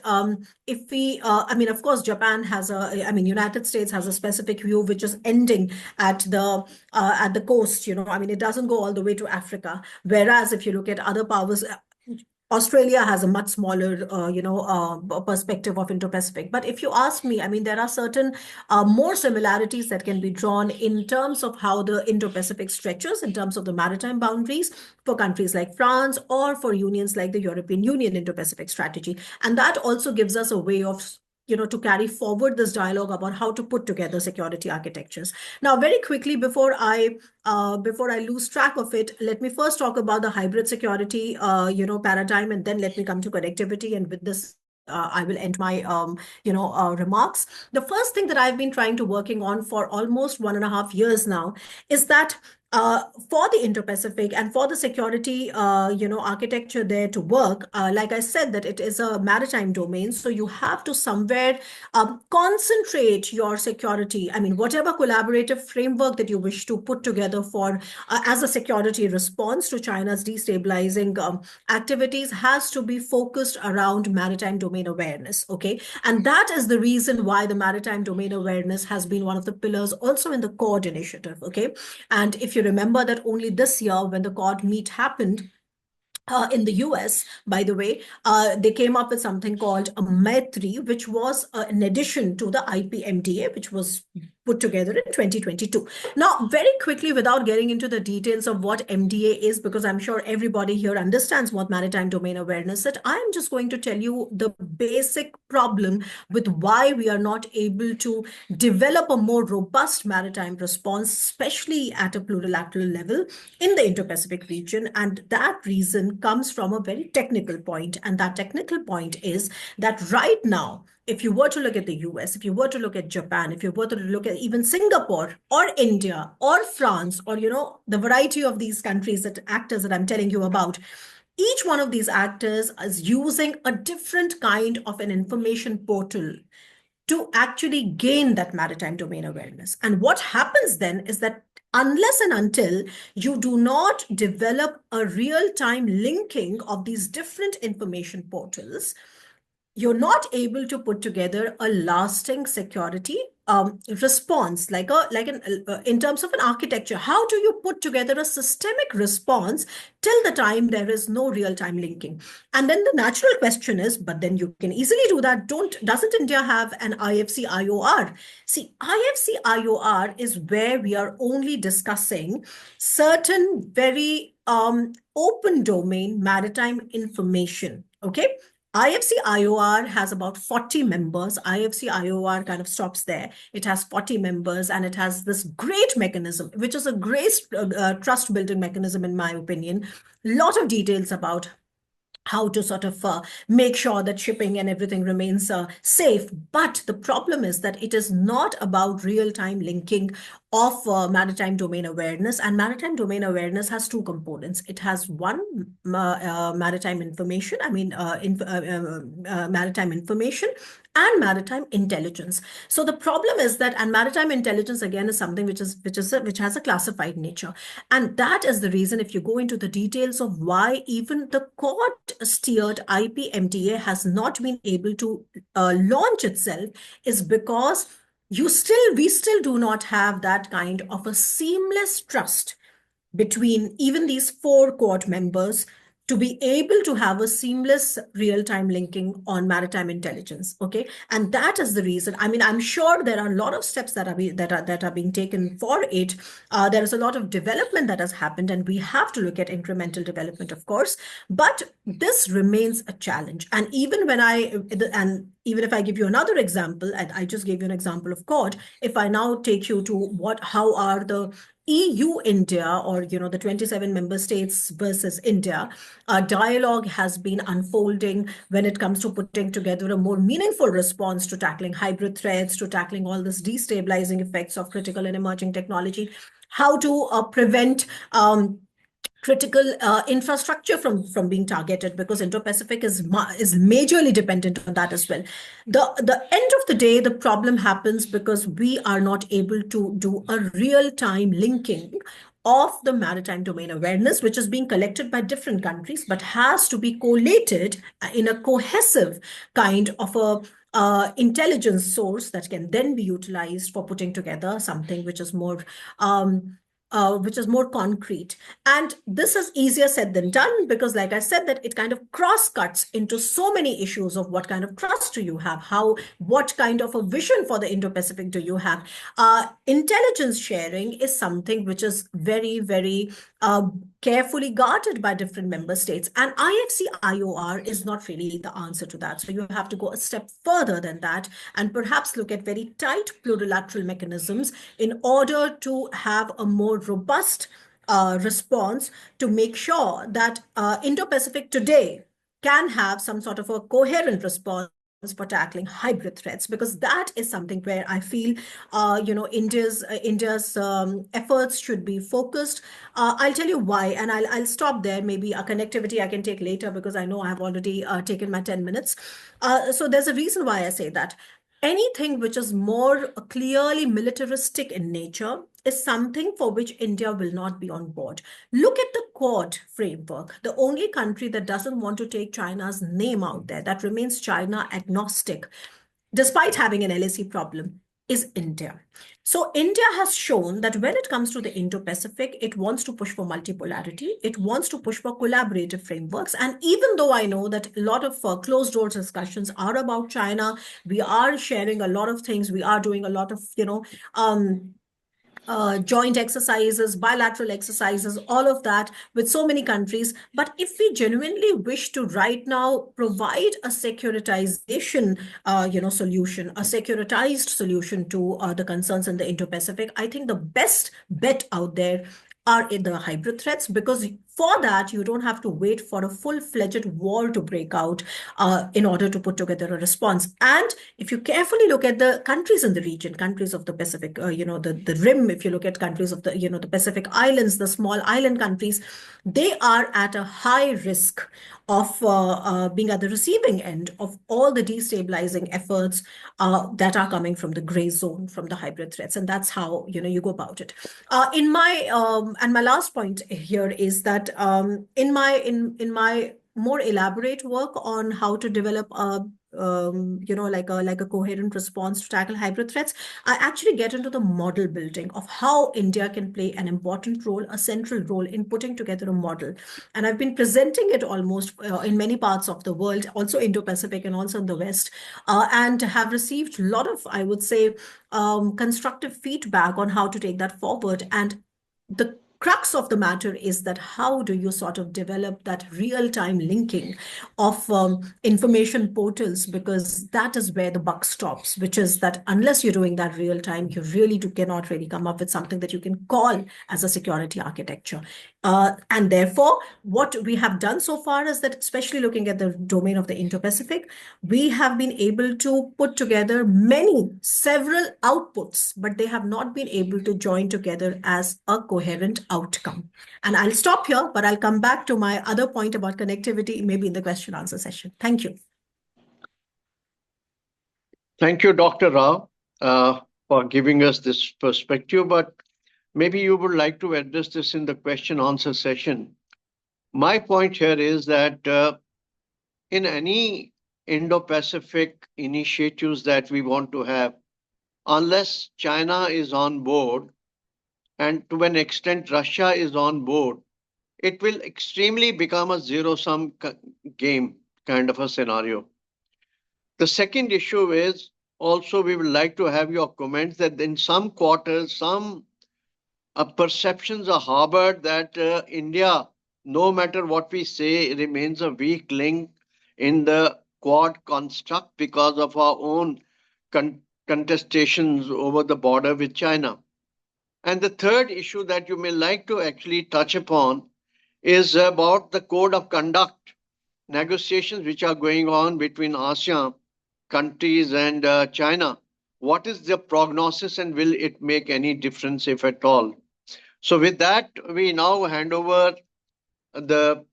if we, I mean, of course, Japan has United States has a specific view which is ending at the coast. I mean, it doesn't go all the way to Africa. Whereas if you look at other powers, Australia has a much smaller, perspective of Indo-Pacific. But if you ask me, I mean, there are certain more similarities that can be drawn in terms of how the Indo-Pacific stretches in terms of the maritime boundaries for countries like France or for unions like the European Union Indo-Pacific strategy. And that also gives us a way of to carry forward this dialogue about how to put together security architectures. Now, very quickly, before I lose track of it, let me first talk about the hybrid security, paradigm, and then let me come to connectivity. And with this, I will end my, remarks. The first thing that I've been trying to working on for almost 1.5 years now is that for the Indo-Pacific and for the security, architecture there to work, like I said, that it is a maritime domain. So you have to somewhere concentrate your security. I mean, whatever collaborative framework that you wish to put together for as a security response to China's destabilizing activities has to be focused around maritime domain awareness. Okay. And that is the reason why the maritime domain awareness has been one of the pillars also in the Quad initiative. Okay. And if you remember that only this year when the Quad meet happened, in the US, by the way, they came up with something called a Maitri, which was an addition to the IPMDA, which was put together in 2022. Now, very quickly, without getting into the details of what MDA is, because I'm sure everybody here understands what maritime domain awareness is, I'm just going to tell you the basic problem with why we are not able to develop a more robust maritime response, especially at a plurilateral level in the Indo-Pacific region. And that reason comes from a very technical point. And that technical point is that right now, if you were to look at the US, if you were to look at Japan, if you were to look at even Singapore or India or France, or, the variety of these countries, that actors that I'm telling you about, each one of these actors is using a different kind of an information portal to actually gain that maritime domain awareness. And what happens then is that unless and until you do not develop a real-time linking of these different information portals, you're not able to put together a lasting security response, in terms of an architecture. How do you put together a systemic response till the time there is no real-time linking? And then the natural question is, but then you can easily do that. Doesn't India have an IFC IOR? See, IFC IOR is where we are only discussing certain very open domain maritime information. Okay. IFC IOR has about 40 members. IFC IOR kind of stops there. It has 40 members and it has this great mechanism, which is a great trust building mechanism, in my opinion. A lot of details about how to sort of make sure that shipping and everything remains safe. But the problem is that it is not about real-time linking of maritime domain awareness. And maritime domain awareness has two components. It has one, maritime information, maritime information and maritime intelligence. So the problem is that, and maritime intelligence again is something which has a classified nature. And that is the reason, if you go into the details of why even the court-steered IPMDA has not been able to launch itself, is because we still do not have that kind of a seamless trust between even these 4 court members to be able to have a seamless real-time linking on maritime intelligence. Okay, and that is the reason. I mean, I'm sure there are a lot of steps that are being taken for it. There is a lot of development that has happened, and we have to look at incremental development, of course. But this remains a challenge. And even if I give you another example, and I just gave you an example of court, if I now take you to how are the EU-India, or the 27 member states versus India, a dialogue has been unfolding when it comes to putting together a more meaningful response to tackling hybrid threats, to tackling all this destabilizing effects of critical and emerging technology, how to prevent critical infrastructure from being targeted, because Indo-Pacific is majorly dependent on that as well. The end of the day, the problem happens because we are not able to do a real-time linking of the maritime domain awareness, which is being collected by different countries, but has to be collated in a cohesive kind of a intelligence source that can then be utilized for putting together something which is more concrete. And this is easier said than done, because like I said, that it kind of cross-cuts into so many issues of what kind of trust do you have, what kind of a vision for the Indo-Pacific do you have. Intelligence sharing is something which is very, very carefully guarded by different member states. And IFC IOR is not really the answer to that. So you have to go a step further than that and perhaps look at very tight plurilateral mechanisms in order to have a more robust response to make sure that Indo-Pacific today can have some sort of a coherent response for tackling hybrid threats, because that is something where I feel, India's efforts should be focused. I'll tell you why, and I'll stop there. Maybe a connectivity I can take later, because I know I've already taken my 10 minutes. So there's a reason why I say that. Anything which is more clearly militaristic in nature is something for which India will not be on board. Look at the Quad framework. The only country that doesn't want to take China's name out there, that remains China agnostic, despite having an LAC problem, is India. So India has shown that when it comes to the Indo-Pacific, it wants to push for multipolarity. It wants to push for collaborative frameworks. And even though I know that a lot of closed doors discussions are about China, we are sharing a lot of things. We are doing a lot of, joint exercises, bilateral exercises, all of that with so many countries. But if we genuinely wish to right now provide a securitization, solution, a securitized solution to the concerns in the Indo-Pacific, I think the best bet out there are in the hybrid threats, because for that, you don't have to wait for a full-fledged war to break out in order to put together a response. And if you carefully look at the countries in the region, countries of the Pacific, the rim, if you look at countries of the, the Pacific Islands, the small island countries, they are at a high risk of being at the receiving end of all the destabilizing efforts that are coming from the gray zone, from the hybrid threats. And that's how, you go about it. And my last point here is that in my more elaborate work on how to develop a like a coherent response to tackle hybrid threats, I actually get into the model building of how India can play an important role, a central role in putting together a model. And I've been presenting it almost in many parts of the world, also Indo-Pacific and also in the West, and have received a lot of, I would say, constructive feedback on how to take that forward. And the crux of the matter is that how do you sort of develop that real-time linking of information portals, because that is where the buck stops, which is that unless you're doing that real time, you really cannot really come up with something that you can call as a security architecture. And therefore, what we have done so far is that, especially looking at the domain of the Indo-Pacific, we have been able to put together several outputs, but they have not been able to join together as a coherent outcome. And I'll stop here, but I'll come back to my other point about connectivity, maybe in the question answer session. Thank you. Thank you, Dr. Rao, for giving us this perspective, but maybe you would like to address this in the question answer session. My point here is that in any Indo-Pacific initiatives that we want to have, unless China is on board, and to an extent Russia is on board, it will extremely become a zero-sum game kind of a scenario. The second issue is also we would like to have your comments that in some quarters, some perceptions are harbored that India, no matter what we say, remains a weak link in the Quad construct because of our own contestations over the border with China. And the third issue that you may like to actually touch upon is about the code of conduct negotiations which are going on between ASEAN countries and China. What is the prognosis and will it make any difference, if at all? So with that, we now hand over the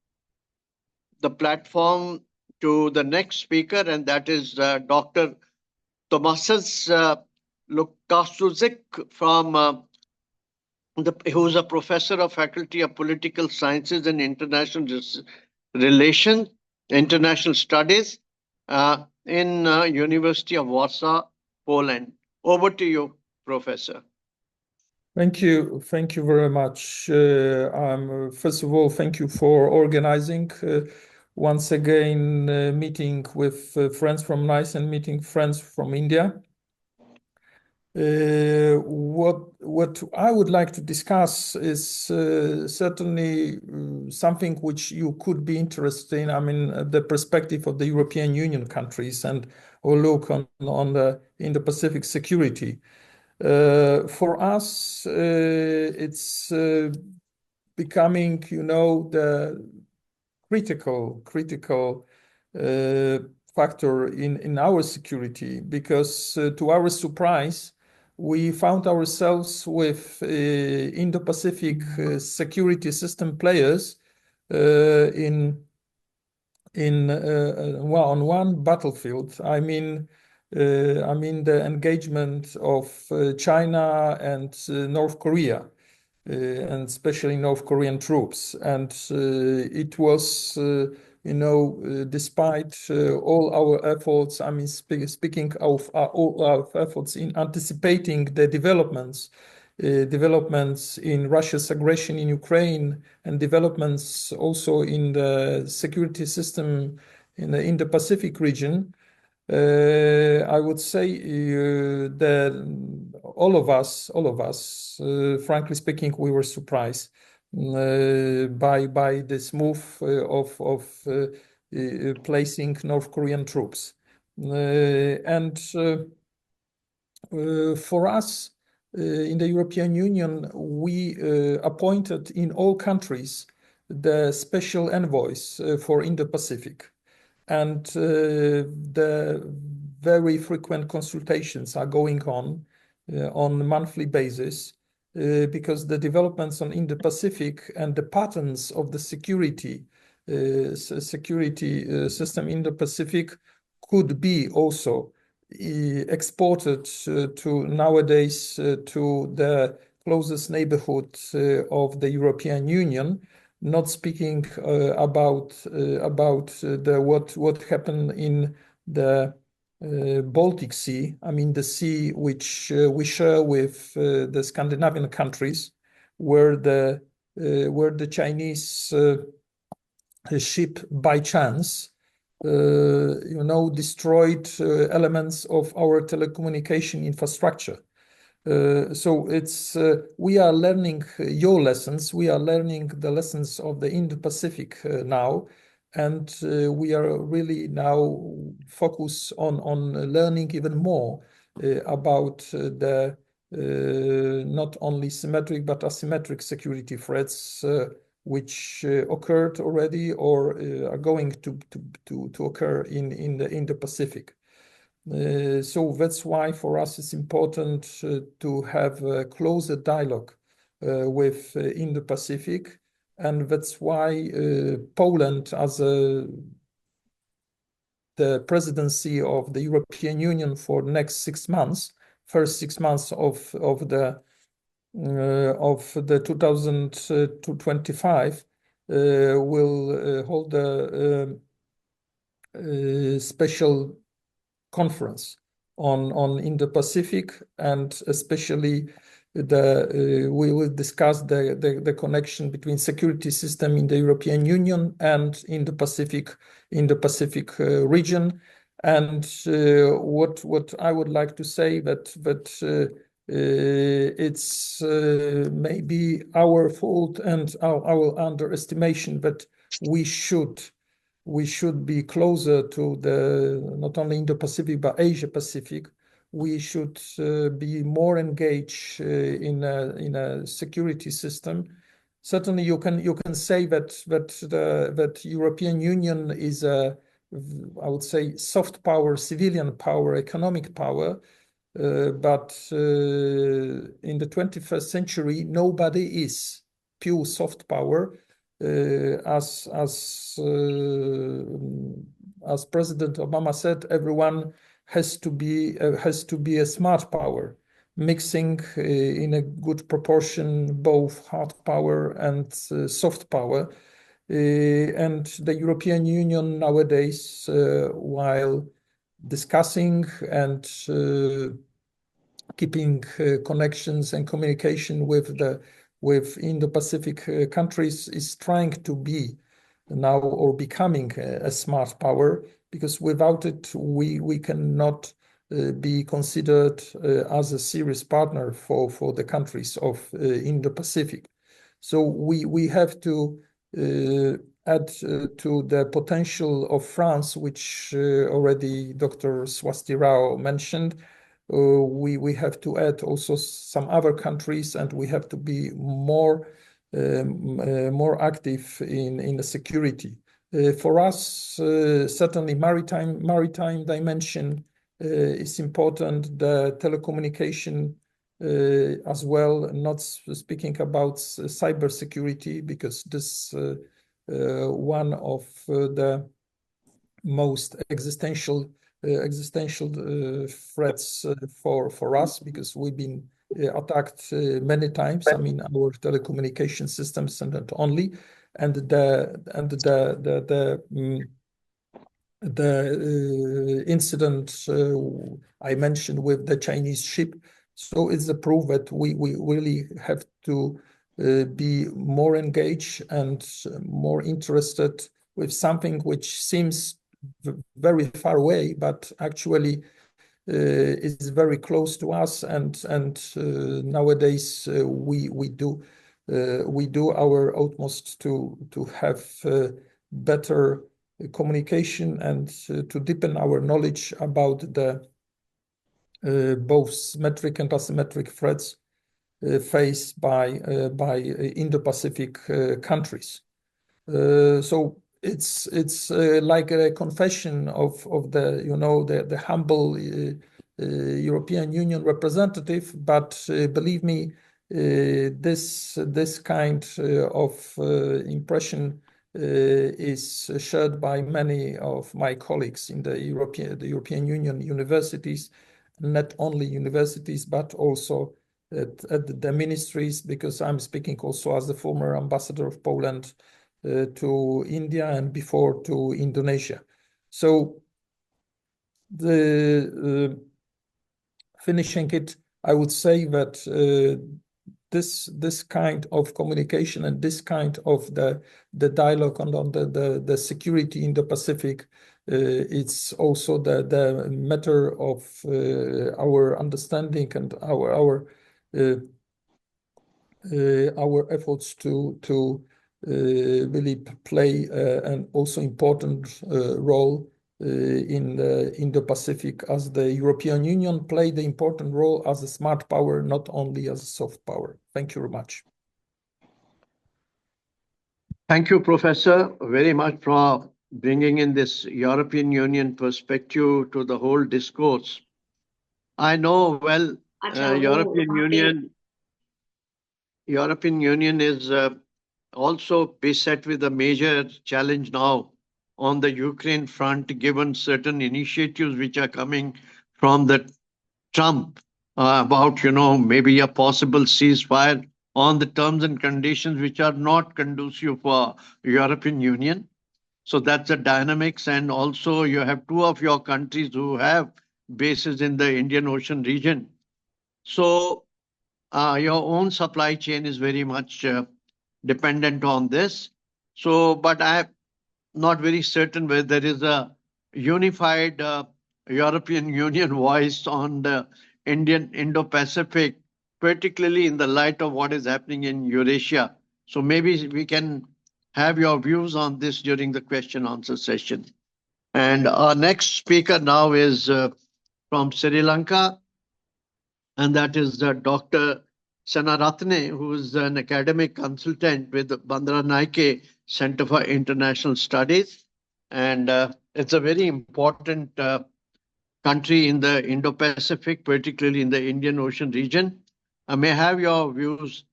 platform to the next speaker, and that is Dr. Tomasz Łukaszuk from who's a professor of Faculty of Political Sciences and International Relations, International Studies in University of Warsaw, Poland. Over to you, Professor. Thank you very much. First of all, thank you for organizing once again meeting with friends from NICE and meeting friends from India. What I would like to discuss is certainly something which you could be interested in. I mean, the perspective of the European Union countries and or look on the Indo-Pacific security. For us, it's becoming, you know, the critical factor in our security, because to our surprise, we found ourselves with Indo-Pacific security system players on one battlefield. I mean the engagement of China and North Korea, and especially North Korean troops. And it was, you know, despite all our efforts, I mean, speaking of all our efforts in anticipating the developments in Russia's aggression in Ukraine and developments also in the security system in the Indo-Pacific region, I would say that all of us, frankly speaking, we were surprised by this move of placing North Korean troops. And for us in the European Union, we appointed in all countries the special envoys for Indo-Pacific. And the very frequent consultations are going on a monthly basis because the developments on Indo-Pacific and the patterns of the security system Indo-Pacific could be also exported to nowadays to the closest neighborhood of the European Union. Not speaking about what happened in the Baltic Sea. I mean the sea which we share with the Scandinavian countries, where the Chinese ship by chance, you know, destroyed elements of our telecommunication infrastructure. So it's we are learning your lessons. We are learning the lessons of the Indo-Pacific now, and we are really now focused on learning even more about the not only symmetric but asymmetric security threats which occurred already or are going to occur in the Indo-Pacific. So that's why for us it's important to have a closer dialogue with Indo-Pacific, and that's why Poland, as the presidency of the European Union for the next 6 months, first 6 months of the 2025, will hold a special conference on Indo-Pacific, and especially we will discuss the connection between security system in the European Union and in the Pacific region. And what I would like to say that it's maybe our fault and our underestimation, but we should be closer to the not only Indo-Pacific but Asia-Pacific. We should be more engaged in a security system. Certainly, you can say that European Union is a, I would say, soft power, civilian power, economic power. But in the 21st century, nobody is pure soft power. as President Obama said, everyone has to be a smart power, mixing in a good proportion both hard power and soft power. And the European Union nowadays, while discussing and keeping connections and communication with Indo-Pacific countries, is trying to be now or becoming a smart power, because without it we cannot be considered as a serious partner for the countries of Indo-Pacific. So we have to add to the potential of France, which already Dr. Swasti mentioned. We have to add also some other countries, and we have to be more active in the security. For us, certainly maritime dimension is important. The telecommunication as well, not speaking about cybersecurity, because this one of the most existential threats for us, because we've been attacked many times. I mean, our telecommunication systems, and not only, and the incident I mentioned with the Chinese ship. So it's a proof that we really have to be more engaged and more interested with something which seems very far away, but actually is very close to us. And nowadays we do our utmost to have better communication and to deepen our knowledge about the both symmetric and asymmetric threats faced by Indo-Pacific countries. So it's like a confession of the the humble European Union representative, but believe me, this kind of impression is shared by many of my colleagues in the European Union universities, not only universities, but also at the ministries, because I'm speaking also as the former ambassador of Poland to India and before to Indonesia. So finishing it, I would say that this kind of communication and this kind of the dialogue on the security in the Pacific, it's also the matter of our understanding and our efforts to really play an also important role in the Indo-Pacific, as the European Union played the important role as a smart power, not only as a soft power. Thank you very much. Thank you, Professor, very much for bringing in this European Union perspective to the whole discourse. I know well European Union is also beset with a major challenge now on the Ukraine front, given certain initiatives which are coming from the Trump about, maybe a possible ceasefire on the terms and conditions which are not conducive for European Union. So that's the dynamics. And also you have two of your countries who have bases in the Indian Ocean region. So your own supply chain is very much dependent on this. So, but I'm not very certain whether there is a unified European Union voice on the Indo-Pacific, particularly in the light of what is happening in Eurasia. So maybe we can have your views on this during the question answer session. And our next speaker now is from Sri Lanka, and that is Dr. Senaratne, who is an academic consultant with the Bandaranaike Center for International Studies. And it's a very important country in the Indo-Pacific, particularly in the Indian Ocean region. I may have your views,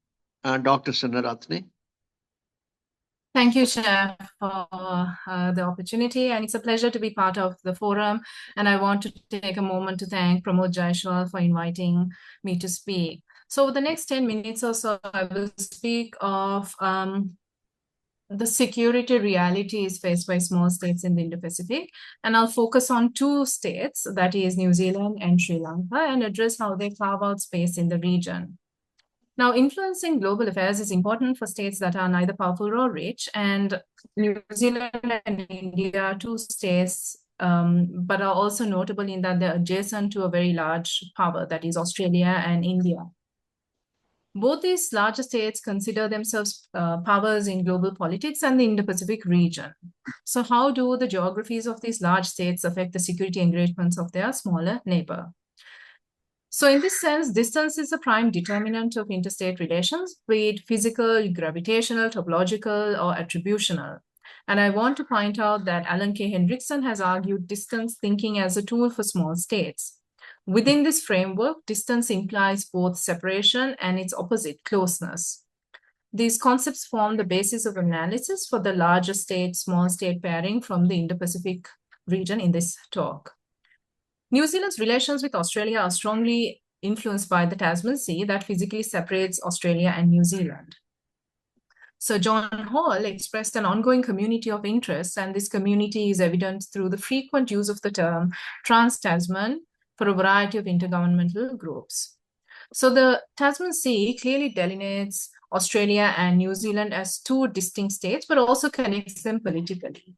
Dr. Senaratne. Thank you, Chair, for the opportunity. And it's a pleasure to be part of the forum. And I want to take a moment to thank Pramod Jaiswal for inviting me to speak. So over the next 10 minutes or so, I will speak of the security realities faced by small states in the Indo-Pacific. And I'll focus on two states, that is New Zealand and Sri Lanka, and address how they carve out space in the region. Now, influencing global affairs is important for states that are neither powerful nor rich, and New Zealand and India are two states, but are also notable in that they're adjacent to a very large power, that is Australia and India. Both these larger states consider themselves powers in global politics and the Indo-Pacific region. So how do the geographies of these large states affect the security engagements of their smaller neighbor? So in this sense, distance is a prime determinant of interstate relations, be it physical, gravitational, topological, or attributional. And I want to point out that Alan K. Hendrickson has argued distance thinking as a tool for small states. Within this framework, distance implies both separation and its opposite, closeness. These concepts form the basis of analysis for the larger state, small state pairing from the Indo-Pacific region in this talk. New Zealand's relations with Australia are strongly influenced by the Tasman Sea that physically separates Australia and New Zealand. Sir John Hall expressed an ongoing community of interest, and this community is evident through the frequent use of the term Trans-Tasman for a variety of intergovernmental groups. So the Tasman Sea clearly delineates Australia and New Zealand as two distinct states, but also connects them politically.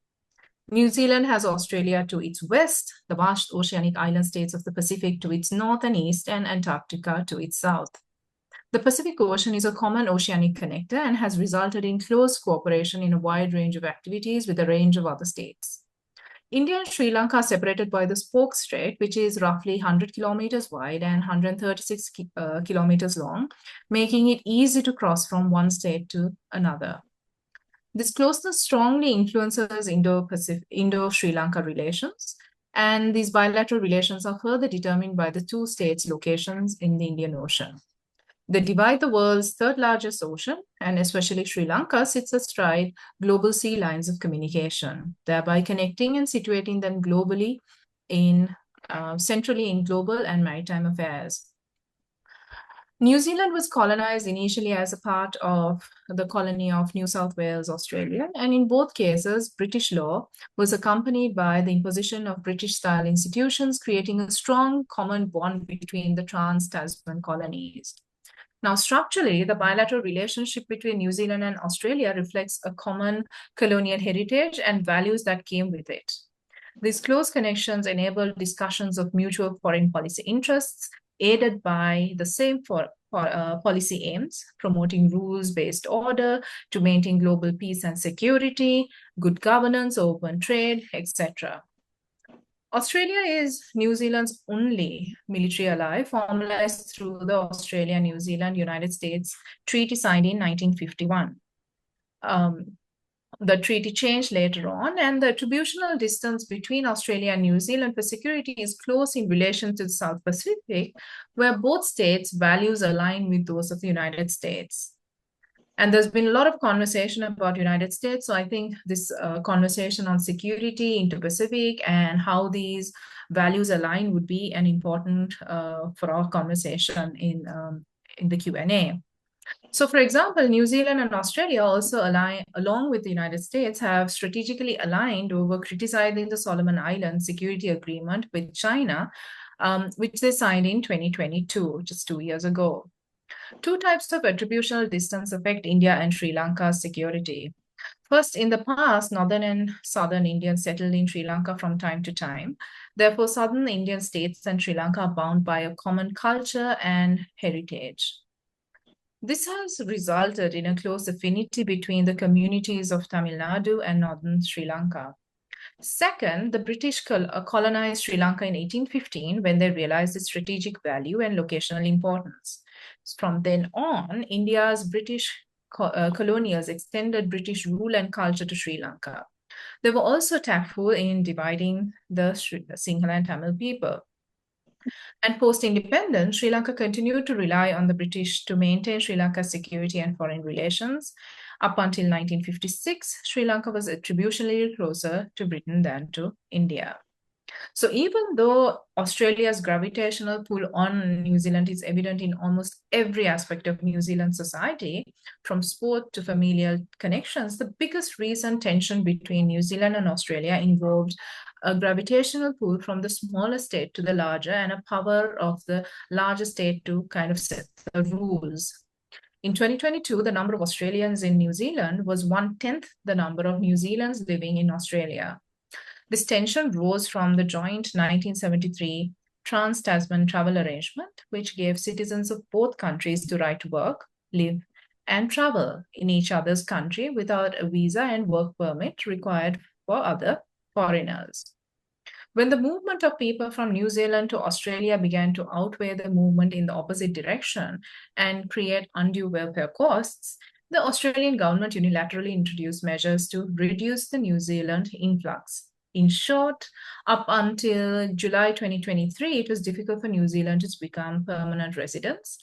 New Zealand has Australia to its west, the vast oceanic island states of the Pacific to its north and east, and Antarctica to its south. The Pacific Ocean is a common oceanic connector and has resulted in close cooperation in a wide range of activities with a range of other states. India and Sri Lanka are separated by the Spoke Strait, which is roughly 100 kilometers wide and 136 kilometers long, making it easy to cross from one state to another. This closeness strongly influences Indo-Sri Lanka relations, and these bilateral relations are further determined by the two states' locations in the Indian Ocean. They divide the world's third largest ocean, and especially Sri Lanka sits astride global sea lines of communication, thereby connecting and situating them globally centrally in global and maritime affairs. New Zealand was colonized initially as a part of the colony of New South Wales, Australia, and in both cases, British law was accompanied by the imposition of British-style institutions, creating a strong common bond between the trans-Tasman colonies. Now, structurally, the bilateral relationship between New Zealand and Australia reflects a common colonial heritage and values that came with it. These close connections enable discussions of mutual foreign policy interests, aided by the same policy aims, promoting rules-based order to maintain global peace and security, good governance, open trade, etc. Australia is New Zealand's only military ally, formalized through the Australia-New Zealand-United States Treaty signed in 1951. The treaty changed later on, and the attributional distance between Australia and New Zealand for security is close in relation to the South Pacific, where both states' values align with those of the United States. And there's been a lot of conversation about United States, so I think this conversation on security, Indo-Pacific, and how these values align would be an important for our conversation in the Q&A. So, for example, New Zealand and Australia also along with the United States, have strategically aligned over criticizing the Solomon Islands Security Agreement with China, which they signed in 2022, just 2 years ago. Two types of attributional distance affect India and Sri Lanka's security. First, in the past, northern and southern Indians settled in Sri Lanka from time to time. Therefore, southern Indian states and Sri Lanka are bound by a common culture and heritage. This has resulted in a close affinity between the communities of Tamil Nadu and northern Sri Lanka. Second, the British colonized Sri Lanka in 1815 when they realized its strategic value and locational importance. From then on, India's British colonials extended British rule and culture to Sri Lanka. They were also tactful in dividing the Sinhala and Tamil people. And post-independence, Sri Lanka continued to rely on the British to maintain Sri Lanka's security and foreign relations. Up until 1956, Sri Lanka was attributionally closer to Britain than to India. So even though Australia's gravitational pull on New Zealand is evident in almost every aspect of New Zealand society, from sport to familial connections, the biggest recent tension between New Zealand and Australia involved a gravitational pull from the smaller state to the larger and a power of the larger state to kind of set the rules. In 2022, the number of Australians in New Zealand was 1/10 the number of New Zealanders living in Australia. This tension rose from the joint 1973 Trans-Tasman Travel Arrangement, which gave citizens of both countries the right to work, live, and travel in each other's country without a visa and work permit required for other foreigners. When the movement of people from New Zealand to Australia began to outweigh the movement in the opposite direction and create undue welfare costs, the Australian government unilaterally introduced measures to reduce the New Zealand influx. In short, up until July 2023, it was difficult for New Zealanders to become permanent residents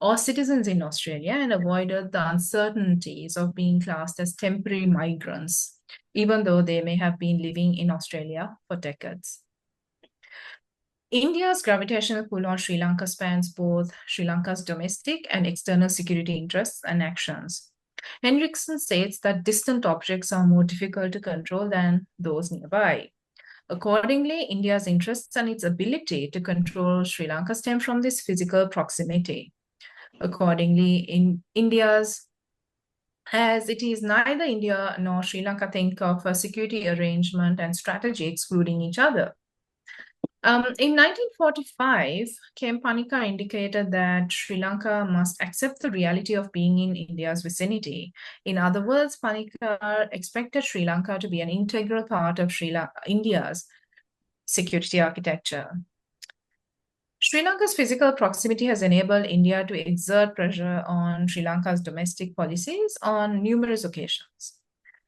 or citizens in Australia and avoided the uncertainties of being classed as temporary migrants, even though they may have been living in Australia for decades. India's gravitational pull on Sri Lanka spans both Sri Lanka's domestic and external security interests and actions. Henriksen states that distant objects are more difficult to control than those nearby. Accordingly, India's interests and its ability to control Sri Lanka stem from this physical proximity. Accordingly, as it is neither India nor Sri Lanka think of a security arrangement and strategy excluding each other. In 1945, Parrikar indicated that Sri Lanka must accept the reality of being in India's vicinity. In other words, Parrikar expected Sri Lanka to be an integral part of India's security architecture. Sri Lanka's physical proximity has enabled India to exert pressure on Sri Lanka's domestic policies on numerous occasions.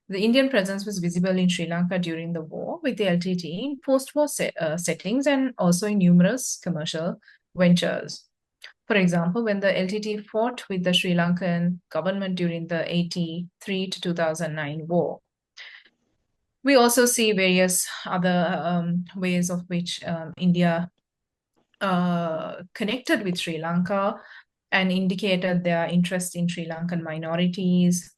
The Indian presence was visible in Sri Lanka during the war with the LTT in post-war settings and also in numerous commercial ventures. For example, when the LTT fought with the Sri Lankan government during the 1983 to 2009 war. We also see various other ways of which India connected with Sri Lanka and indicated their interest in Sri Lankan minorities.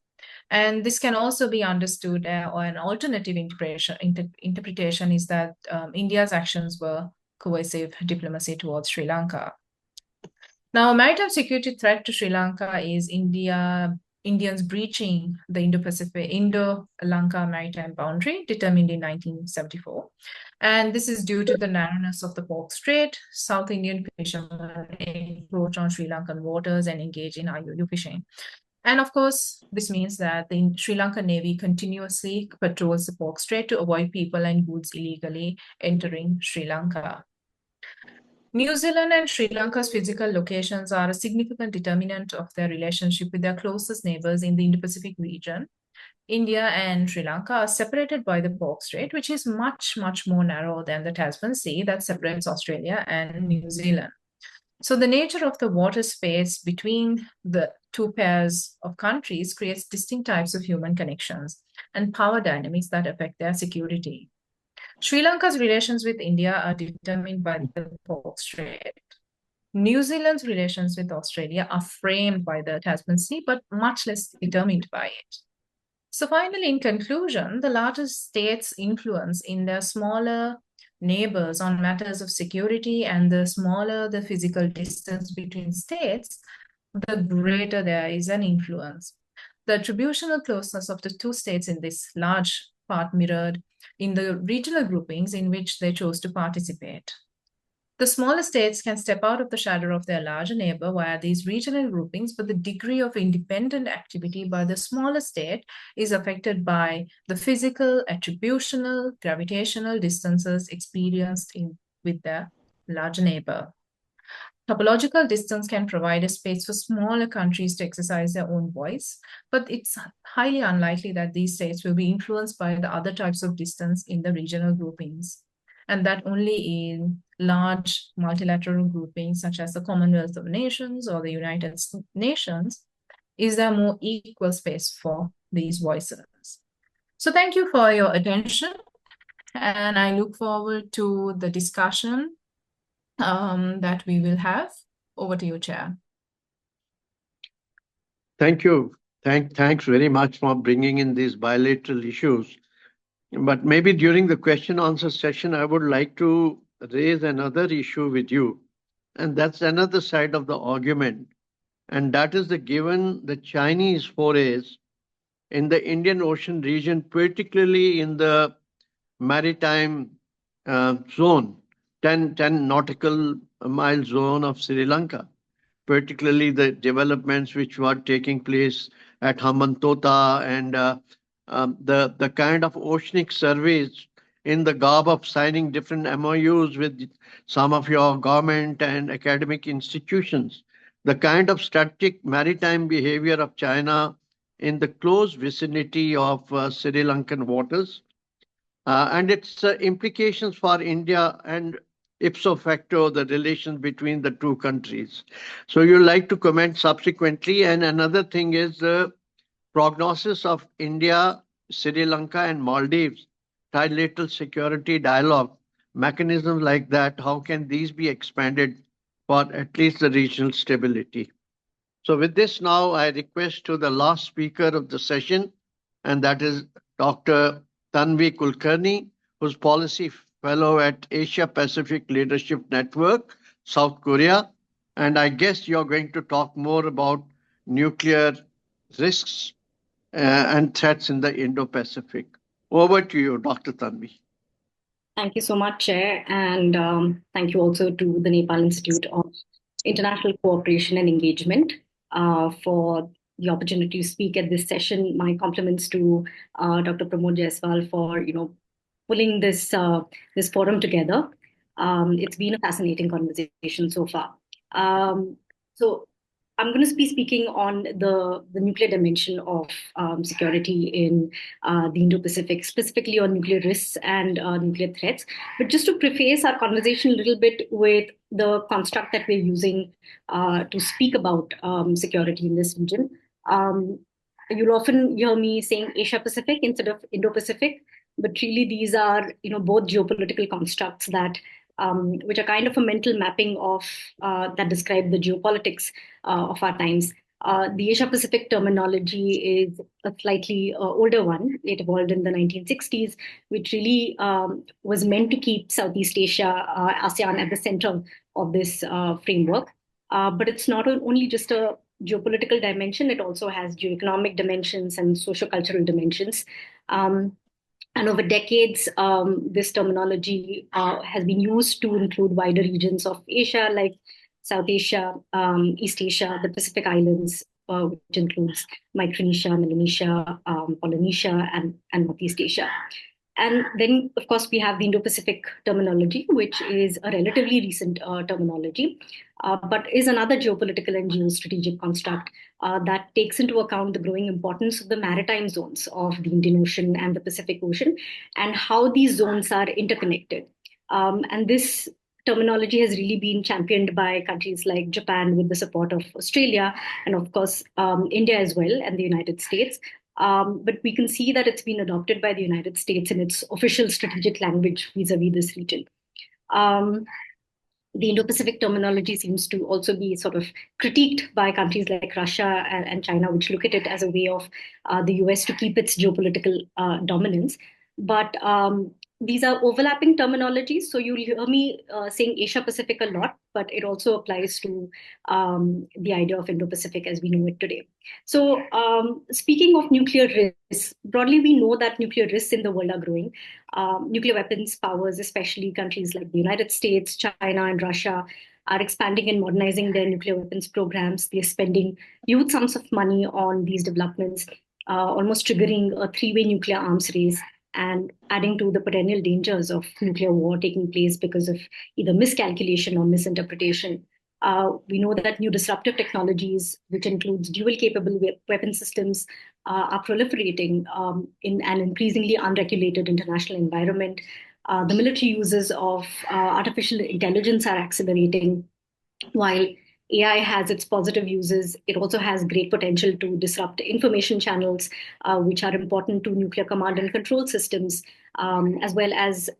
And this can also be understood, or an alternative interpretation is that India's actions were coercive diplomacy towards Sri Lanka. Now, a maritime security threat to Sri Lanka is Indians breaching the Indo-Lanka maritime boundary determined in 1974. And this is due to the narrowness of the Pork Strait. South Indian fishermen encroach on Sri Lankan waters and engage in IUU fishing. And of course, this means that the Sri Lankan Navy continuously patrols the Pork Strait to avoid people and goods illegally entering Sri Lanka. New Zealand and Sri Lanka's physical locations are a significant determinant of their relationship with their closest neighbors in the Indo-Pacific region. India and Sri Lanka are separated by the Pork Strait, which is much, much more narrow than the Tasman Sea that separates Australia and New Zealand. So the nature of the water space between the two pairs of countries creates distinct types of human connections and power dynamics that affect their security. Sri Lanka's relations with India are determined by the Pork Strait. New Zealand's relations with Australia are framed by the Tasman Sea, but much less determined by it. So finally, in conclusion, the larger states' influence in their smaller neighbors on matters of security, and the smaller the physical distance between states, the greater there is an influence. The attributional closeness of the two states in this large part mirrored in the regional groupings in which they chose to participate. The smaller states can step out of the shadow of their larger neighbor via these regional groupings, but the degree of independent activity by the smaller state is affected by the physical, attributional, gravitational distances experienced with their larger neighbor. Topological distance can provide a space for smaller countries to exercise their own voice, but it's highly unlikely that these states will be influenced by the other types of distance in the regional groupings, and that only in large multilateral groupings such as the Commonwealth of Nations or the United Nations Is there more equal space for these voices? So thank you for your attention, and I look forward to the discussion that we will have. Over to you, Chair. Thank you. Thanks very much for bringing in these bilateral issues. But maybe during the question answer session, I would like to raise another issue with you. And that's another side of the argument. And that is given the Chinese forays in the Indian Ocean region, particularly in the maritime zone, 10 nautical mile zone of Sri Lanka, particularly the developments which were taking place at Hambantota and the kind of oceanic surveys in the garb of signing different MOUs with some of your government and academic institutions, the kind of strategic maritime behavior of China in the close vicinity of Sri Lankan waters, and its implications for India and ipso facto the relations between the two countries. So you'd like to comment subsequently. And another thing is the prognosis of India, Sri Lanka and Maldives, trilateral security dialogue, mechanisms like that, how can these be expanded for at least the regional stability? So with this now, I request to the last speaker of the session, and that is Dr. Tanvi Kulkarni, who's policy fellow at Asia Pacific Leadership Network, South Korea. And I guess you're going to talk more about nuclear risks and threats in the Indo-Pacific. Over to you, Dr. Tanvi. Thank you so much, Chair. And thank you also to the Nepal Institute of International Cooperation and Engagement for the opportunity to speak at this session. My compliments to Dr. Pramod Jaiswal for pulling this forum together. It's been a fascinating conversation so far. So I'm going to be speaking on the nuclear dimension of security in the Indo-Pacific, specifically on nuclear risks and nuclear threats. But just to preface our conversation a little bit with the construct that we're using to speak about security in this region, you'll often hear me saying Asia-Pacific instead of Indo-Pacific, but really these are both geopolitical constructs that which are kind of a mental mapping of that describe the geopolitics of our times. The Asia-Pacific terminology is a slightly older one. It evolved in the 1960s, which really was meant to keep Southeast Asia, ASEAN at the center of this framework. But it's not only just a geopolitical dimension, it also has geoeconomic dimensions and socio-cultural dimensions. And over decades, this terminology has been used to include wider regions of Asia, like South Asia, East Asia, the Pacific Islands, which includes Micronesia, Melanesia, Polynesia, and Northeast Asia. And then, of course, we have the Indo-Pacific terminology, which is a relatively recent terminology, but is another geopolitical and geostrategic construct that takes into account the growing importance of the maritime zones of the Indian Ocean and the Pacific Ocean, and how these zones are interconnected. And this terminology has really been championed by countries like Japan with the support of Australia, and of course, India as well, and the United States. But we can see that it's been adopted by the United States in its official strategic language vis-a-vis this region. The Indo-Pacific terminology seems to also be sort of critiqued by countries like Russia and China, which look at it as a way of the US to keep its geopolitical dominance. But these are overlapping terminologies. So you'll hear me saying Asia-Pacific a lot, but it also applies to the idea of Indo-Pacific as we know it today. So speaking of nuclear risks, broadly, we know that nuclear risks in the world are growing. Nuclear weapons powers, especially countries like the United States, China, and Russia, are expanding and modernizing their nuclear weapons programs. They're spending huge sums of money on these developments, almost triggering a three-way nuclear arms race, and adding to the perennial dangers of nuclear war taking place because of either miscalculation or misinterpretation. We know that new disruptive technologies, which includes dual-capable weapon systems, are proliferating in an increasingly unregulated international environment. The military uses of artificial intelligence are accelerating, while AI has its positive uses. It also has great potential to disrupt information channels, which are important to nuclear command and control systems, as well as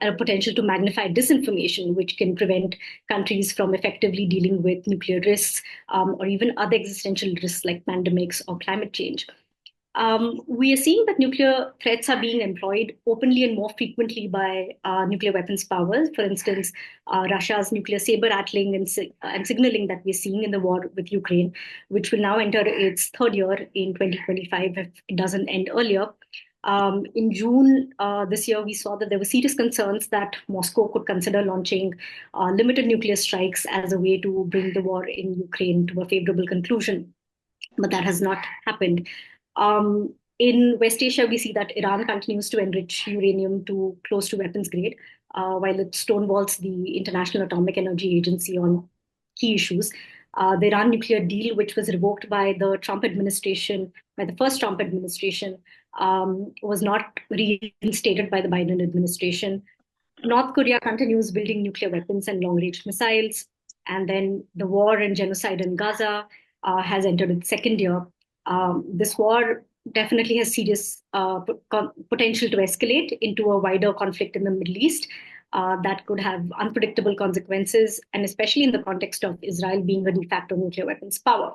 a potential to magnify disinformation, which can prevent countries from effectively dealing with nuclear risks or even other existential risks like pandemics or climate change. We are seeing that nuclear threats are being employed openly and more frequently by nuclear weapons powers. For instance, Russia's nuclear saber rattling and signaling that we're seeing in the war with Ukraine, which will now enter its third year in 2025 if it doesn't end earlier. In June this year, we saw that there were serious concerns that Moscow could consider launching limited nuclear strikes as a way to bring the war in Ukraine to a favorable conclusion. But that has not happened. In West Asia, we see that Iran continues to enrich uranium to close to weapons grade, while it stonewalls the International Atomic Energy Agency on key issues. The Iran nuclear deal, which was revoked by the Trump administration, by the first Trump administration, was not reinstated by the Biden administration. North Korea continues building nuclear weapons and long-range missiles. And then the war and genocide in Gaza has entered its second year. This war definitely has serious potential to escalate into a wider conflict in the Middle East that could have unpredictable consequences, and especially in the context of Israel being a de facto nuclear weapons power.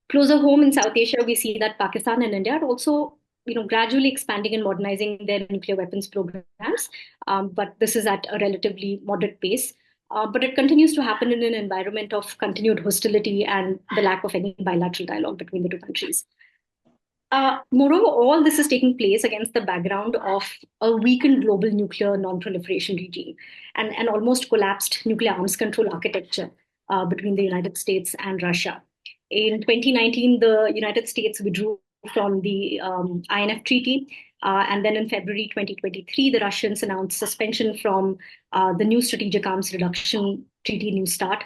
Closer home in South Asia, we see that Pakistan and India are also gradually expanding and modernizing their nuclear weapons programs, but this is at a relatively moderate pace. But it continues to happen in an environment of continued hostility and the lack of any bilateral dialogue between the two countries. Moreover, all this is taking place against the background of a weakened global nuclear non-proliferation regime and an almost collapsed nuclear arms control architecture between the United States and Russia. In 2019, the United States withdrew from the INF treaty. And then in February 2023, the Russians announced suspension from the new Strategic Arms Reduction Treaty New START,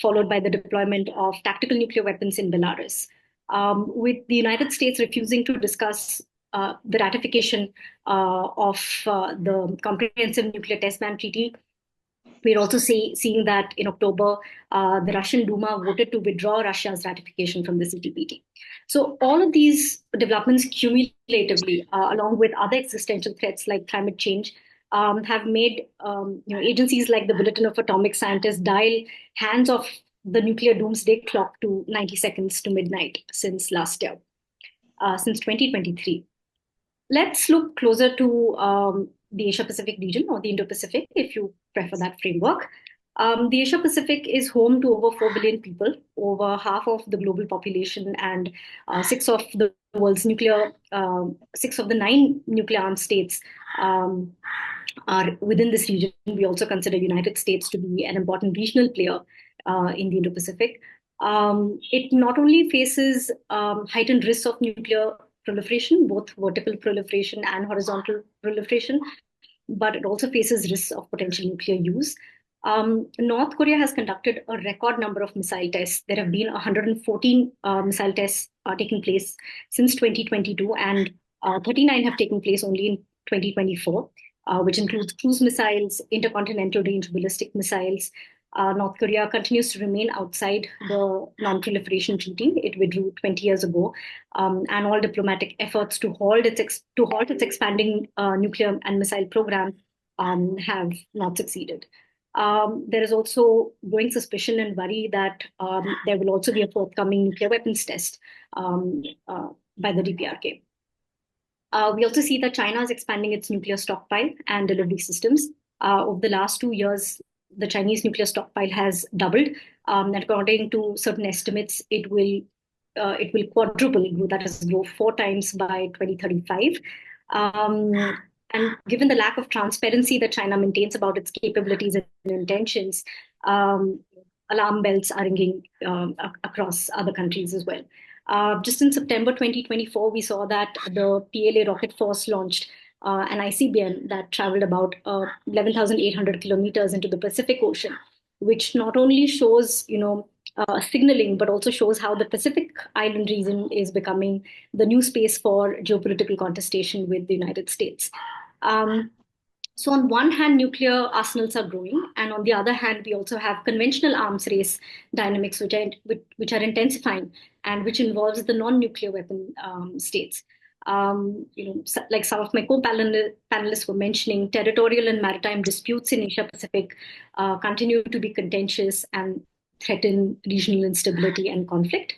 followed by the deployment of tactical nuclear weapons in Belarus. With the United States refusing to discuss the ratification of the Comprehensive Nuclear Test Ban Treaty, we're also seeing that in October, the Russian Duma voted to withdraw Russia's ratification from the CTBT. So all of these developments cumulatively, along with other existential threats like climate change, have made agencies like the Bulletin of Atomic Scientists dial hands off the nuclear doomsday clock to 90 seconds to midnight since last year, since 2023. Let's look closer to the Asia-Pacific region, or the Indo-Pacific, if you prefer that framework. The Asia-Pacific is home to over 4 billion people, over half of the global population, and 6 of the 9 nuclear armed states are within this region. We also consider United States to be an important regional player in the Indo-Pacific. It not only faces heightened risks of nuclear proliferation, both vertical proliferation and horizontal proliferation, but it also faces risks of potential nuclear use. North Korea has conducted a record number of missile tests. There have been 114 missile tests taking place since 2022, and 39 have taken place only in 2024, which includes cruise missiles, intercontinental range ballistic missiles. North Korea continues to remain outside the non-proliferation treaty. It withdrew 20 years ago, and all diplomatic efforts to halt its expanding nuclear and missile program have not succeeded. There is also growing suspicion and worry that there will also be a forthcoming nuclear weapons test by the DPRK. We also see that China is expanding its nuclear stockpile and delivery systems. Over the last 2 years, the Chinese nuclear stockpile has doubled. And according to certain estimates, it will quadruple. That is, grow 4 times by 2035. And given the lack of transparency that China maintains about its capabilities and intentions, alarm bells are ringing across other countries as well. Just in September 2024, we saw that the PLA rocket force launched an ICBM that traveled about 11,800 kilometers into the Pacific Ocean, which not only shows, signaling, but also shows how the Pacific Island region is becoming the new space for geopolitical contestation with the United States. So on one hand, nuclear arsenals are growing, and on the other hand, we also have conventional arms race dynamics, which are intensifying and which involves the non-nuclear weapon states. Like some of my co-panelists were mentioning, territorial and maritime disputes in Asia Pacific continue to be contentious and threaten regional instability and conflict.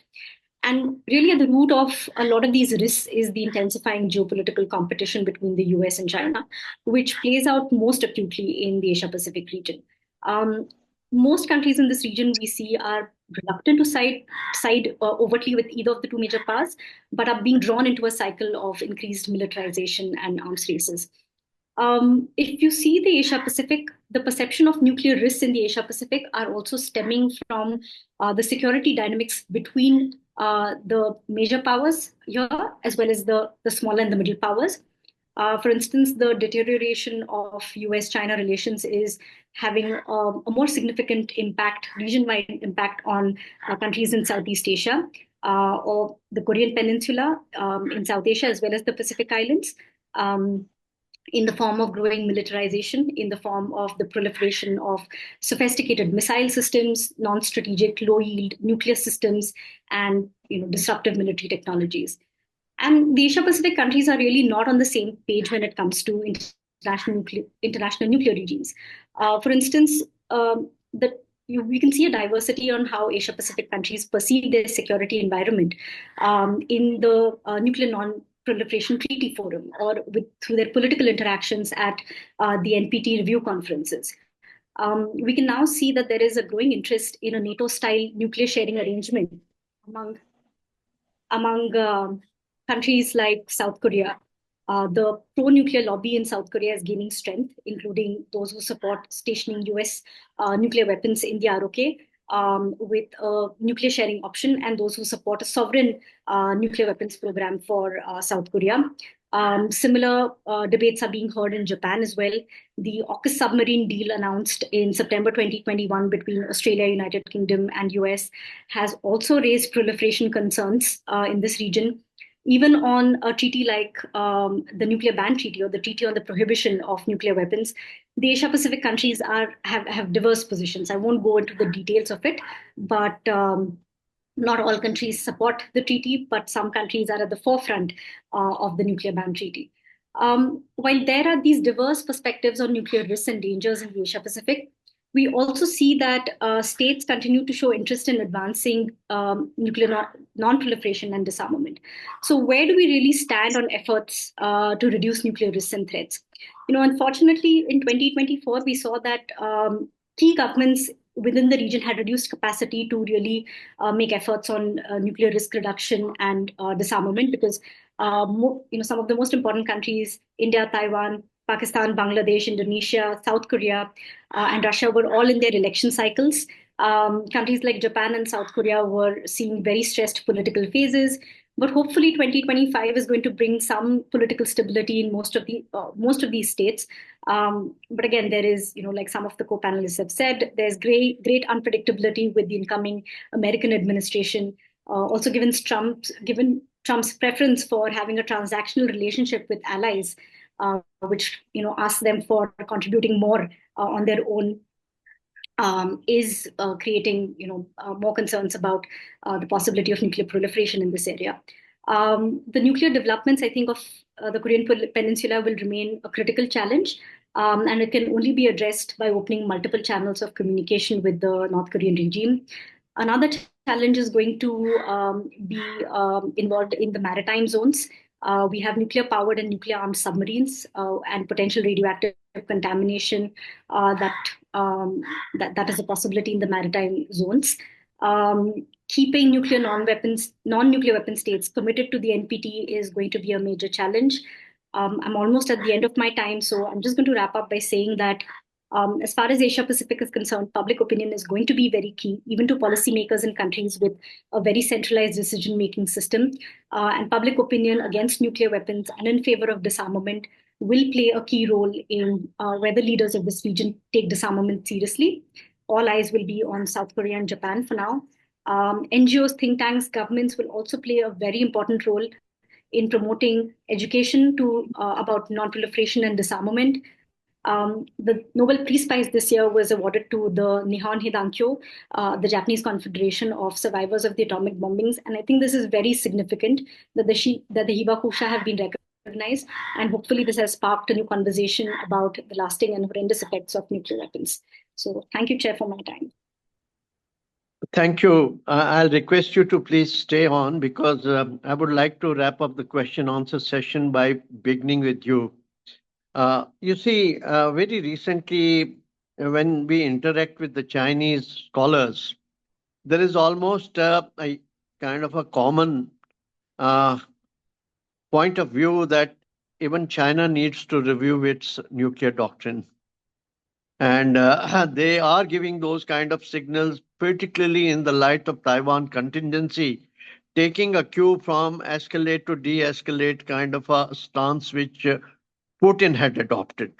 And really, at the root of a lot of these risks is the intensifying geopolitical competition between the US and China, which plays out most acutely in the Asia Pacific region. Most countries in this region we see are reluctant to side overtly with either of the two major powers, but are being drawn into a cycle of increased militarization and arms races. If you see the Asia Pacific, the perception of nuclear risks in the Asia Pacific are also stemming from the security dynamics between the major powers here, as well as the smaller and the middle powers. For instance, the deterioration of US-China relations is having a more significant impact, region-wide impact on countries in Southeast Asia, or the Korean Peninsula in South Asia, as well as the Pacific Islands. In the form of growing militarization, in the form of the proliferation of sophisticated missile systems, non-strategic, low-yield nuclear systems, and disruptive military technologies. And the Asia-Pacific countries are really not on the same page when it comes to international nuclear regimes. For instance, we can see a diversity on how Asia-Pacific countries perceive their security environment in the Nuclear Non-Proliferation Treaty Forum, or through their political interactions at the NPT review conferences. We can now see that there is a growing interest in a NATO-style nuclear sharing arrangement among countries like South Korea. The pro-nuclear lobby in South Korea is gaining strength, including those who support stationing US nuclear weapons in the ROK with a nuclear sharing option, and those who support a sovereign nuclear weapons program for South Korea. Similar debates are being heard in Japan as well. The AUKUS submarine deal announced in September 2021 between Australia, United Kingdom, and US has also raised proliferation concerns in this region. Even on a treaty like the Nuclear Ban Treaty, or the Treaty on the Prohibition of Nuclear Weapons, the Asia-Pacific countries have diverse positions. I won't go into the details of it, but not all countries support the treaty, but some countries are at the forefront of the Nuclear Ban Treaty. While there are these diverse perspectives on nuclear risks and dangers in the Asia-Pacific, we also see that states continue to show interest in advancing nuclear non-proliferation and disarmament. So where do we really stand on efforts to reduce nuclear risks and threats? Unfortunately, in 2024, we saw that key governments within the region had reduced capacity to really make efforts on nuclear risk reduction and disarmament, because some of the most important countries, India, Taiwan, Pakistan, Bangladesh, Indonesia, South Korea, and Russia were all in their election cycles. Countries like Japan and South Korea were seeing very stressed political phases. But hopefully 2025 is going to bring some political stability in most of these states. But again, there is, like some of the co-panelists have said, there's great unpredictability with the incoming American administration. Also given Trump's preference for having a transactional relationship with allies, which asks them for contributing more on their own, is creating more concerns about the possibility of nuclear proliferation in this area. The nuclear developments, I think, of the Korean Peninsula will remain a critical challenge, and it can only be addressed by opening multiple channels of communication with the North Korean regime. Another challenge is going to be involved in the maritime zones. We have nuclear-powered and nuclear-armed submarines and potential radioactive contamination that is a possibility in the maritime zones. Keeping nuclear non-nuclear weapon states committed to the NPT is going to be a major challenge. I'm almost at the end of my time, so I'm just going to wrap up by saying that as far as Asia Pacific is concerned, public opinion is going to be very key, even to policymakers in countries with a very centralized decision-making system. And public opinion against nuclear weapons and in favor of disarmament will play a key role in whether leaders of this region take disarmament seriously. All eyes will be on South Korea and Japan for now. NGOs, think tanks, governments will also play a very important role in promoting education about non-proliferation and disarmament, The Nobel Peace Prize this year was awarded to the Nihon Hidankyo, the Japanese Confederation of Survivors of the Atomic Bombings. And I think this is very significant that the Hibakusha have been recognized. And hopefully this has sparked a new conversation about the lasting and horrendous effects of nuclear weapons. So thank you, Chair, for my time. Thank you. I'll request you to please stay on because I would like to wrap up the question answer session by beginning with you. You see, very recently, when we interact with the Chinese scholars, there is almost a kind of a common point of view that even China needs to review its nuclear doctrine. And they are giving those kind of signals, particularly in the light of Taiwan contingency, taking a cue from escalate to de-escalate kind of a stance which Putin had adopted.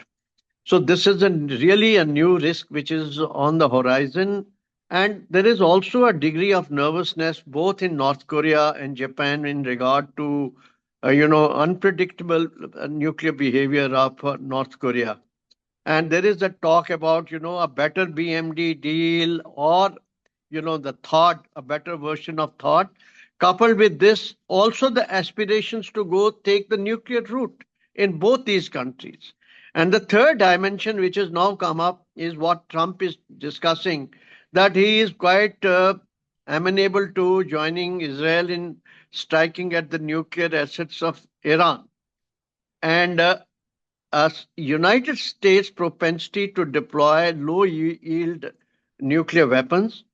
So this is really a new risk which is on the horizon. And there is also a degree of nervousness both in North Korea and Japan in regard to, unpredictable nuclear behavior of North Korea. And there is a talk about, a better BMD deal or, the thought, a better version of thought. Coupled with this, also the aspirations to go take the nuclear route in both these countries. And the third dimension, which has now come up, is what Trump is discussing, that he is quite amenable to joining Israel in striking at the nuclear assets of Iran. And United States propensity to deploy low-yield nuclear weapons,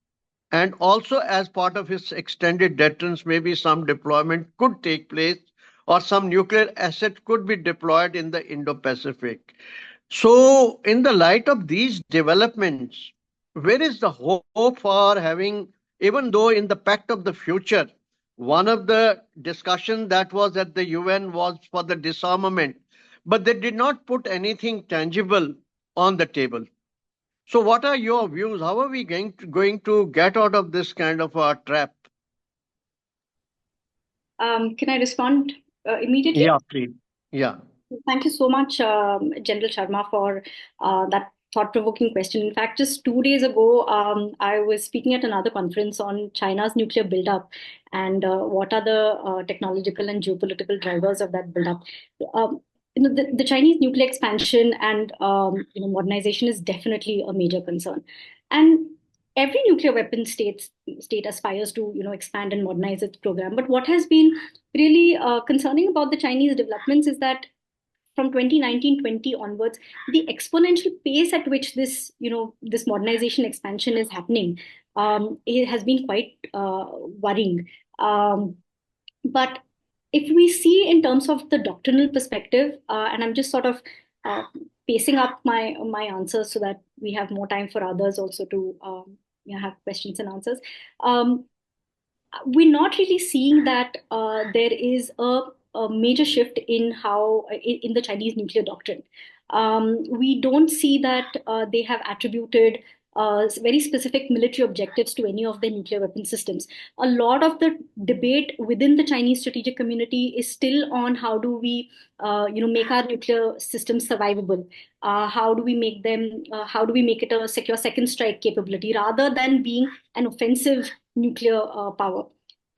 and also as part of its extended deterrence, maybe some deployment could take place or some nuclear asset could be deployed in the Indo-Pacific. So in the light of these developments, where is the hope for having, even though in the Pact of the Future, one of the discussions that was at the UN was for the disarmament, but they did not put anything tangible on the table. So what are your views? How are we going to get out of this kind of a trap? Can I respond immediately? Yeah, please. Yeah. Thank you so much, General Sharma, for that thought-provoking question. In fact, just 2 days ago, I was speaking at another conference on China's nuclear buildup and what are the technological and geopolitical drivers of that buildup. The Chinese nuclear expansion and modernization is definitely a major concern. And every nuclear weapon state aspires to expand and modernize its program. But what has been really concerning about the Chinese developments is that from 2019-20 onwards, the exponential pace at which this modernization expansion is happening, it has been quite worrying. But if we see in terms of the doctrinal perspective, and I'm just sort of pacing up my answers so that we have more time for others also to have questions and answers. We're not really seeing that there is a major shift in the Chinese nuclear doctrine. We don't see that they have attributed very specific military objectives to any of their nuclear weapon systems. A lot of the debate within the Chinese strategic community is still on how do we make our nuclear systems survivable? How do we make it a secure second strike capability rather than being an offensive nuclear power?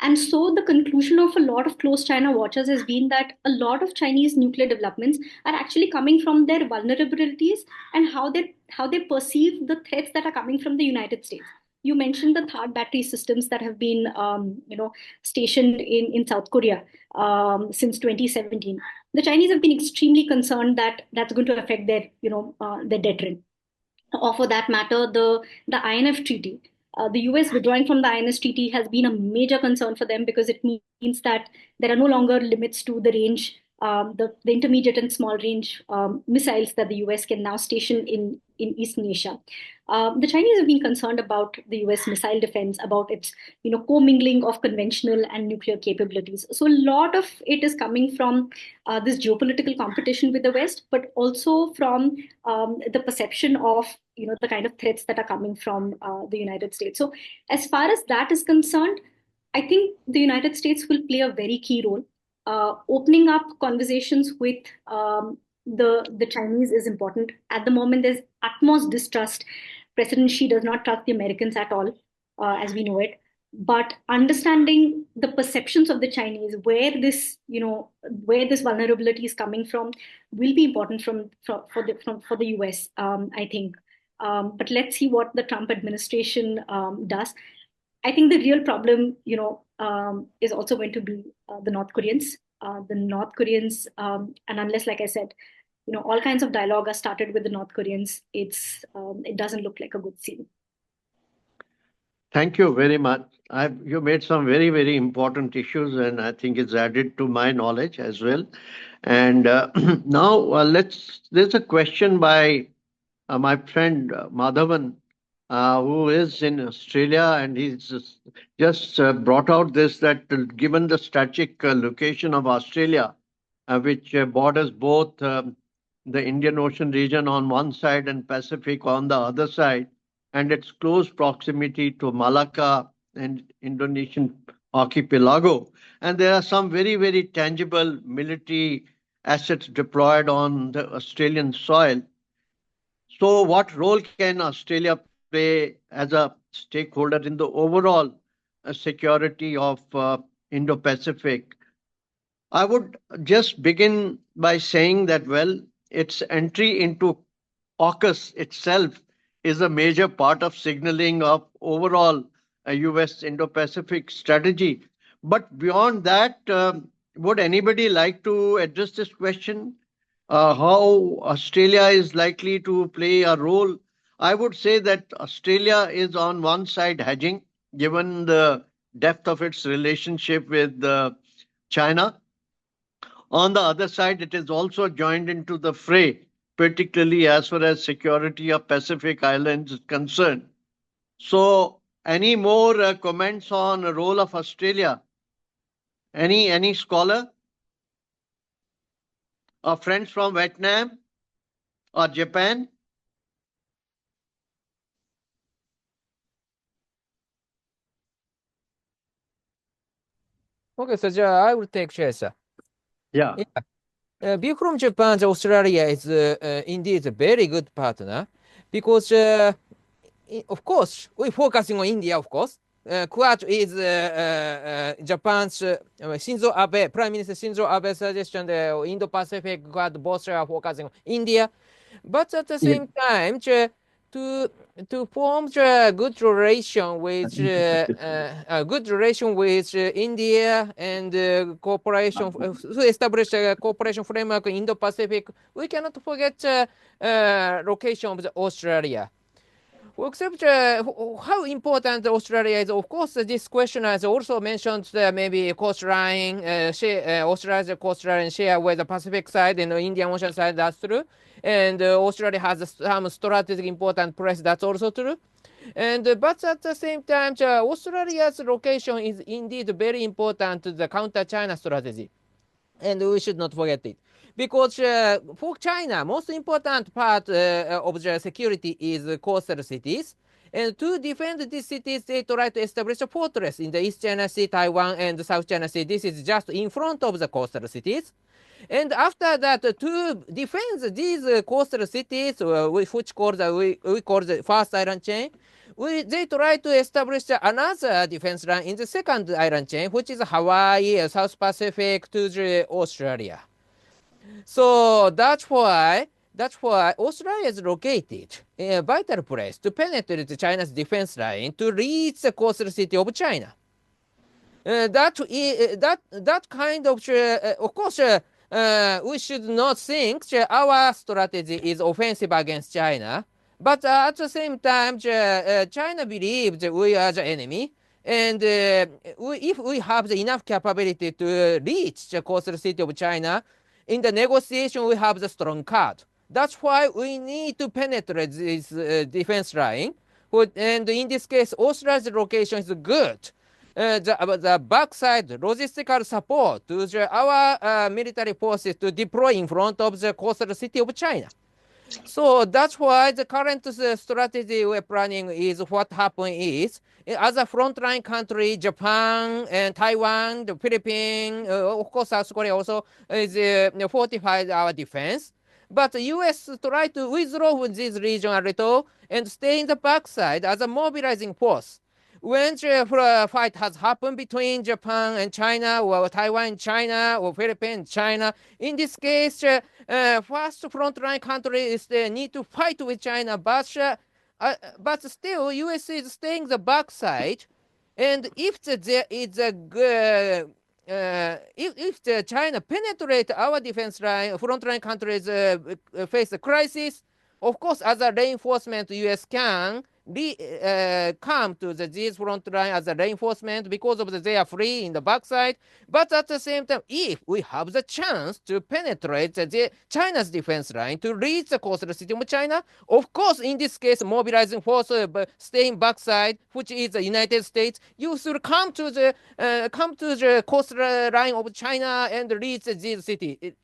And so the conclusion of a lot of close China watchers has been that a lot of Chinese nuclear developments are actually coming from their vulnerabilities and how they perceive the threats that are coming from the United States. You mentioned the THAAD battery systems that have been stationed in South Korea since 2017. The Chinese have been extremely concerned that that's going to affect their deterrent. Or for that matter, the INF treaty. The US withdrawing from the INS treaty has been a major concern for them because it means that there are no longer limits to the range, the intermediate and small range missiles that the US can now station in Eastern Asia. The Chinese have been concerned about the US missile defense, about its commingling of conventional and nuclear capabilities. So a lot of it is coming from this geopolitical competition with the West, but also from the perception of the kind of threats that are coming from the United States. So as far as that is concerned, I think the United States will play a very key role, opening up conversations with the Chinese is important. At the moment, there's utmost distrust. President Xi does not trust the Americans at all, as we know it. But understanding the perceptions of the Chinese, where this vulnerability is coming from, will be important for the US, I think. But let's see what the Trump administration does. I think the real problem, is also going to be the North Koreans. And unless, like I said, all kinds of dialogue are started with the North Koreans, it doesn't look like a good scene. Thank you very much. You made some very, very important issues, and I think it's added to my knowledge as well. And now there's a question by my friend Madhavan, who is in Australia, and he's just brought out this, that given the strategic location of Australia, which borders both the Indian Ocean region on one side and Pacific on the other side, and its close proximity to Malacca and Indonesian archipelago. And there are some very, very tangible military assets deployed on the Australian soil. So what role can Australia play as a stakeholder in the overall security of Indo-Pacific? I would just begin by saying that, well, its entry into AUKUS itself is a major part of signaling of overall US Indo-Pacific strategy. But beyond that, would anybody like to address this question? How Australia is likely to play a role? I would say that Australia is on one side hedging, given the depth of its relationship with China. On the other side, it is also joined into the fray, particularly as far as security of Pacific Islands is concerned. So, any more comments on the role of Australia? Any scholar? Or friends from Vietnam or Japan? Okay, so I will take share, sir. Yeah. View from Japan, Australia is indeed a very good partner because, of course, we're focusing on India, of course. Quad is Japan's Shinzo Abe, Prime Minister Shinzo Abe's suggestion that Indo-Pacific Quad both are focusing on India. But at the same time, to form a good relation with India and cooperation to establish a cooperation framework in Indo-Pacific, we cannot forget location of Australia. Except how important Australia is, of course, this question has also mentioned maybe coastline, Australia's coastline share with the Pacific side and the Indian Ocean side, that's true. And Australia has some strategic important place, that's also true. But at the same time, Australia's location is indeed very important to the counter-China strategy. And we should not forget it. Because for China, most important part of the security is coastal cities. And to defend these cities, they try to establish a fortress in the East China Sea, Taiwan, and the South China Sea. This is just in front of the coastal cities. And after that, to defend these coastal cities, which we call the first island chain, they try to establish another defense line in the second island chain, which is Hawaii, South Pacific to Australia. So that's why Australia is located in a vital place to penetrate China's defense line to reach the coastal city of China. That kind of course, we should not think our strategy is offensive against China. But at the same time, China believes we are the enemy. And if we have enough capability to reach the coastal city of China, in the negotiation, we have the strong card. That's why we need to penetrate this defense line. And in this case, Australia's location is good. The backside logistical support to our military forces to deploy in front of the coastal city of China. So that's why the current strategy we're planning is what happened is, as a frontline country, Japan and Taiwan, the Philippines, of course, South Korea also is fortified our defense. But the U.S. try to withdraw from this region a little and stay in the backside as a mobilizing force. When the fight has happened between Japan and China, or Taiwan and China, or Philippines and China, in this case, first frontline country is the need to fight with China, but still, U.S. is staying the backside. And if there is a if the China penetrate our defense line, frontline countries face a crisis, of course, as a reinforcement, U.S. can come to this front line as a reinforcement because of they are free in the backside. But at the same time, if we have the chance to penetrate the China's defense line to reach the coastal city of China, of course, in this case, mobilizing force staying backside, which is the United States, you should come to the coastal line of China and reach this city.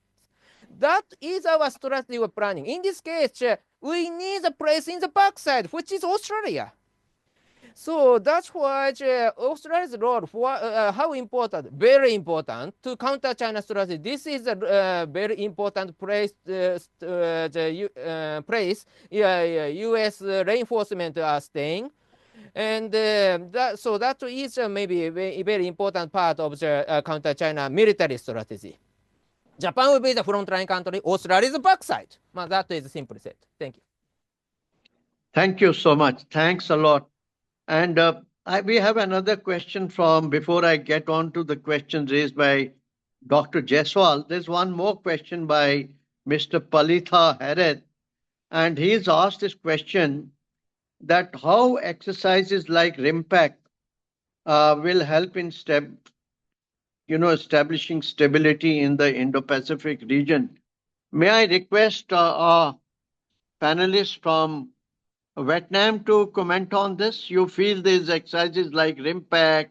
That is our strategy we're planning. In this case, we need a place in the backside, which is Australia. So that's why Australia's role, how important, very important to counter China strategy. This is a very important place, U.S. reinforcement are staying. And that is maybe a very important part of the counter China military strategy. Japan will be the frontline country, Australia is the backside. That is simply said. Thank you. Thank you so much. Thanks a lot. And we have another question from, before I get on to the questions raised by Dr. Jaiswal, there's one more question by Mr. Palitha Hareth. And he's asked this question that how exercises like RIMPAC will help in establishing stability in the Indo-Pacific region. May I request our panelists from Vietnam to comment on this? You feel these exercises like RIMPAC,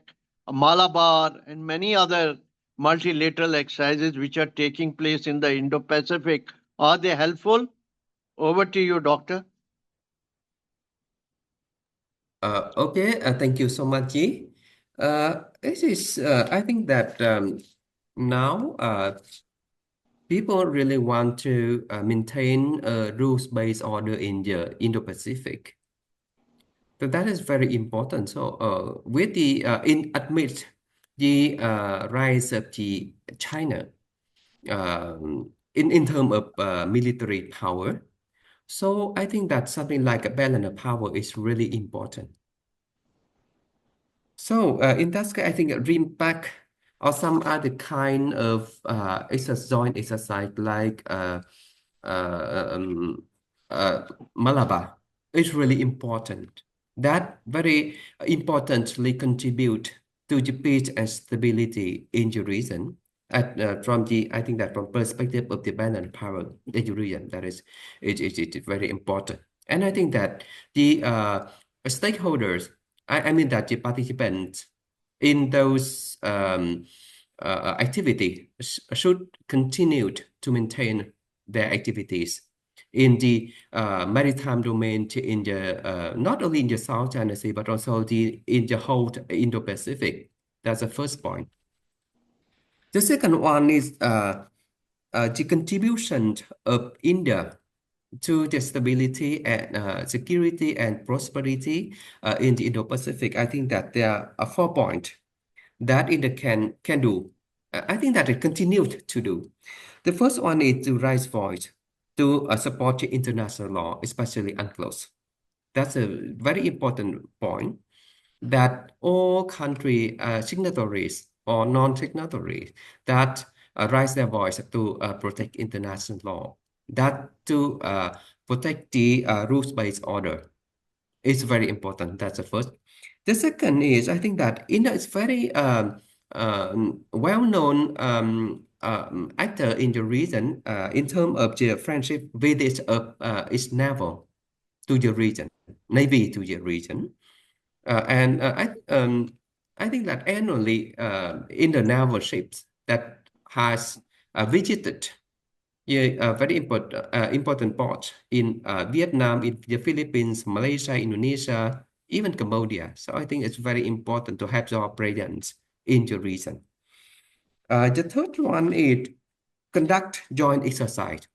Malabar, and many other multilateral exercises which are taking place in the Indo-Pacific, are they helpful? Over to you, Doctor. Okay, thank you so much, Ji. I think that now people really want to maintain a rules-based order in the Indo-Pacific. So that is very important. So with the amidst the rise of the China in terms of military power, so I think that something like a balance of power is really important. So in that case, I think RIMPAC or some other kind of joint exercise like Malabar is really important. That very importantly contribute to the peace and stability in the region. I think that from perspective of the balance of power in the region, that is it's very important. And I think that the stakeholders, I mean that the participants in those activities should continue to maintain their activities in the maritime domain, in the not only in the South China Sea but also in the whole Indo-Pacific. That's the first point. The second one is the contribution of India to the stability and security and prosperity in the Indo-Pacific. I think that there are 4 points that India can do. I think that it continued to do. The first one is to raise voice to support the international law, especially UNCLOS. That's a very important point, that all country signatories or non-signatories that raise their voice to protect international law, that to protect the rules-based order is very important. That's the first. The second is, I think that India is very well-known actor in the region in terms of the friendship visits of its naval to the region, navy to the region. I think that annually in the naval ships that has visited very important ports in Vietnam, in the Philippines, Malaysia, Indonesia, even Cambodia. So I think it's very important to have our presence in the region. The third one is conduct joint exercise.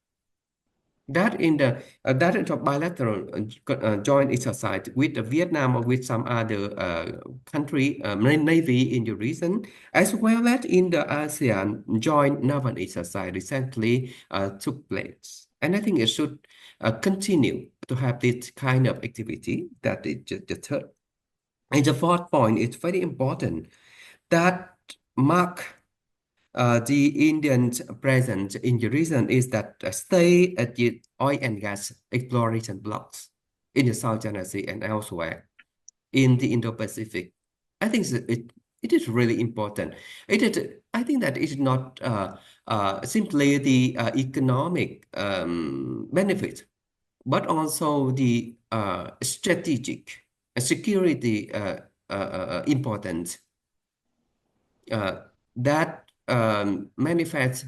that in the bilateral joint exercise with Vietnam or with some other country navy in the region, as well as in the ASEAN joint naval exercise recently took place. And I think it should continue to have this kind of activity. That is the third. And the fourth point is very important, that mark the Indian presence in the region is that stay at the oil and gas exploration blocks in the South China Sea and elsewhere in the Indo-Pacific. I think it is really important. I think that it is not simply the economic benefit, but also the strategic security importance that manifests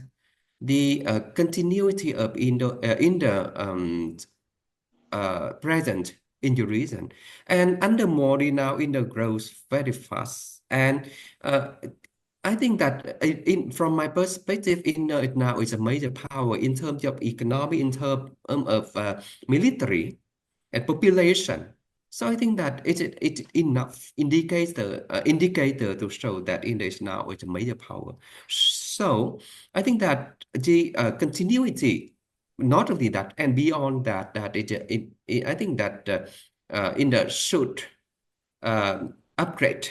the continuity of present in the region. And undermodal now Indo grows very fast. And I think that from my perspective, Indo now is a major power in terms of economy, in terms of military and population. So I think that it's enough indicator to show that India is now a major power. So I think that the continuity, not only that, and beyond that, I think that India should upgrade,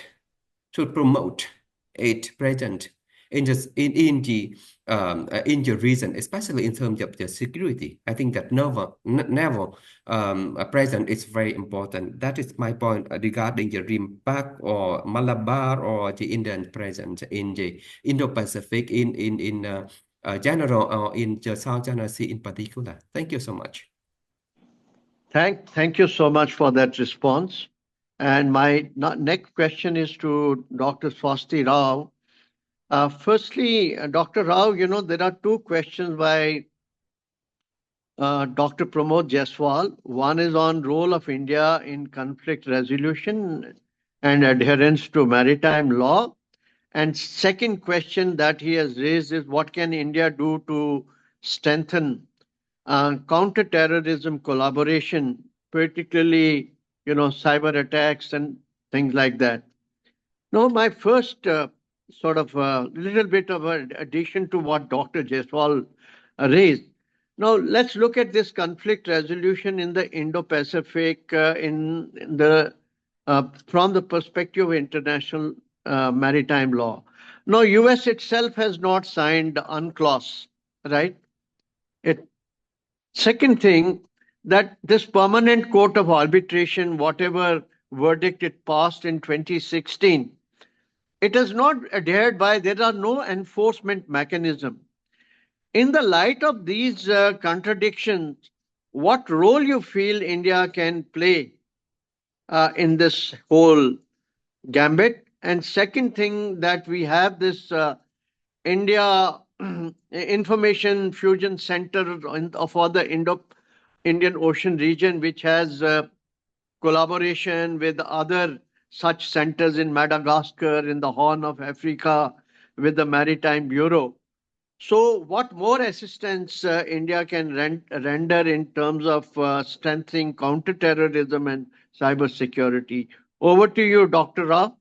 should promote its presence in the region, especially in terms of the security. I think that naval presence is very important. That is my point regarding the RIMPAC or Malabar or the Indian presence in the Indo-Pacific in general or in the South China Sea in particular. Thank you so much. Thank you so much for that response. And my next question is to Dr. Swasti Rao. Firstly, Dr. Rao, there are two questions by Dr. Pramod Jaiswal. One is on role of India in conflict resolution and adherence to maritime law. And second question that he has raised is what can India do to strengthen counter-terrorism collaboration, particularly, cyber attacks and things like that. Now, my first sort of a little bit of an addition to what Dr. Jaiswal raised. Now, let's look at this conflict resolution in the Indo-Pacific from the perspective of international maritime law. Now, US itself has not signed the UNCLOS, right? Second thing, that this permanent court of arbitration, whatever verdict it passed in 2016, it is not adhered by, there are no enforcement mechanism. In the light of these contradictions, what role you feel India can play in this whole gambit? And second thing, that we have this India Information Fusion Center for the Indian Ocean region, which has collaboration with other such centers in Madagascar, in the Horn of Africa, with the Maritime Bureau. So what more assistance India can render in terms of strengthening counterterrorism and cybersecurity? Over to you, Dr. Rao.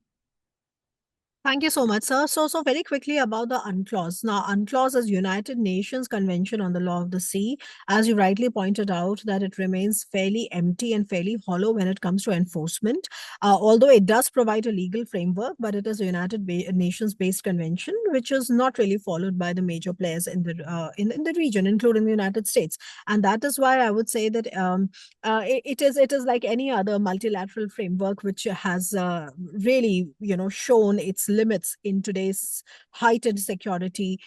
Thank you so much, sir. So very quickly about the UNCLOS. Now, UNCLOS is United Nations Convention on the Law of the Sea. As you rightly pointed out, that it remains fairly empty and fairly hollow when it comes to enforcement. Although it does provide a legal framework, but it is a United Nations-based convention, which is not really followed by the major players in the region, including the United States. And that is why I would say that it is like any other multilateral framework, which has really, shown its limits in today's heightened security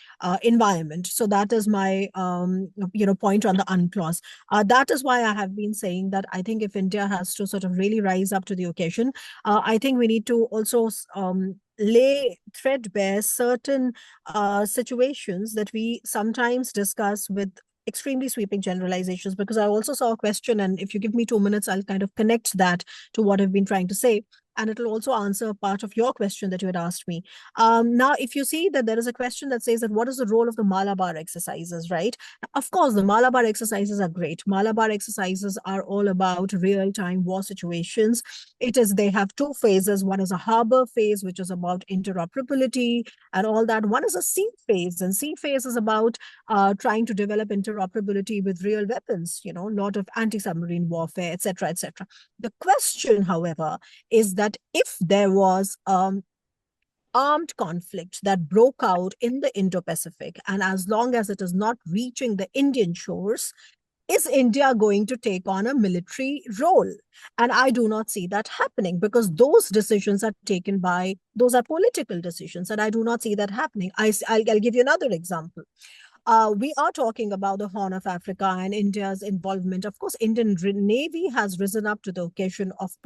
environment. So that is my, point on the UNCLOS. That is why I have been saying that I think if India has to sort of really rise up to the occasion, I think we need to also lay threadbare certain situations that we sometimes discuss with extremely sweeping generalizations, because I also saw a question, and if you give me 2 minutes, I'll kind of connect that to what I've been trying to say. and it'll also answer part of your question that you had asked me. Now, if you see that there is a question that says that what is the role of the Malabar exercises, right? Of course, the Malabar exercises are great. Malabar exercises are all about real-time war situations. They have two phases. One is a harbor phase, which is about interoperability and all that. One is a sea phase, and sea phase is about trying to develop interoperability with real weapons, a lot of anti-submarine warfare, etc., etc. The question, however, is that if there was armed conflict that broke out in the Indo-Pacific, and as long as it is not reaching the Indian shores, is India going to take on a military role? And I do not see that happening, because those decisions are those are political decisions, and I do not see that happening. I'll give you another example. We are talking about the Horn of Africa and India's involvement. Of course, Indian Navy has risen up to the occasion of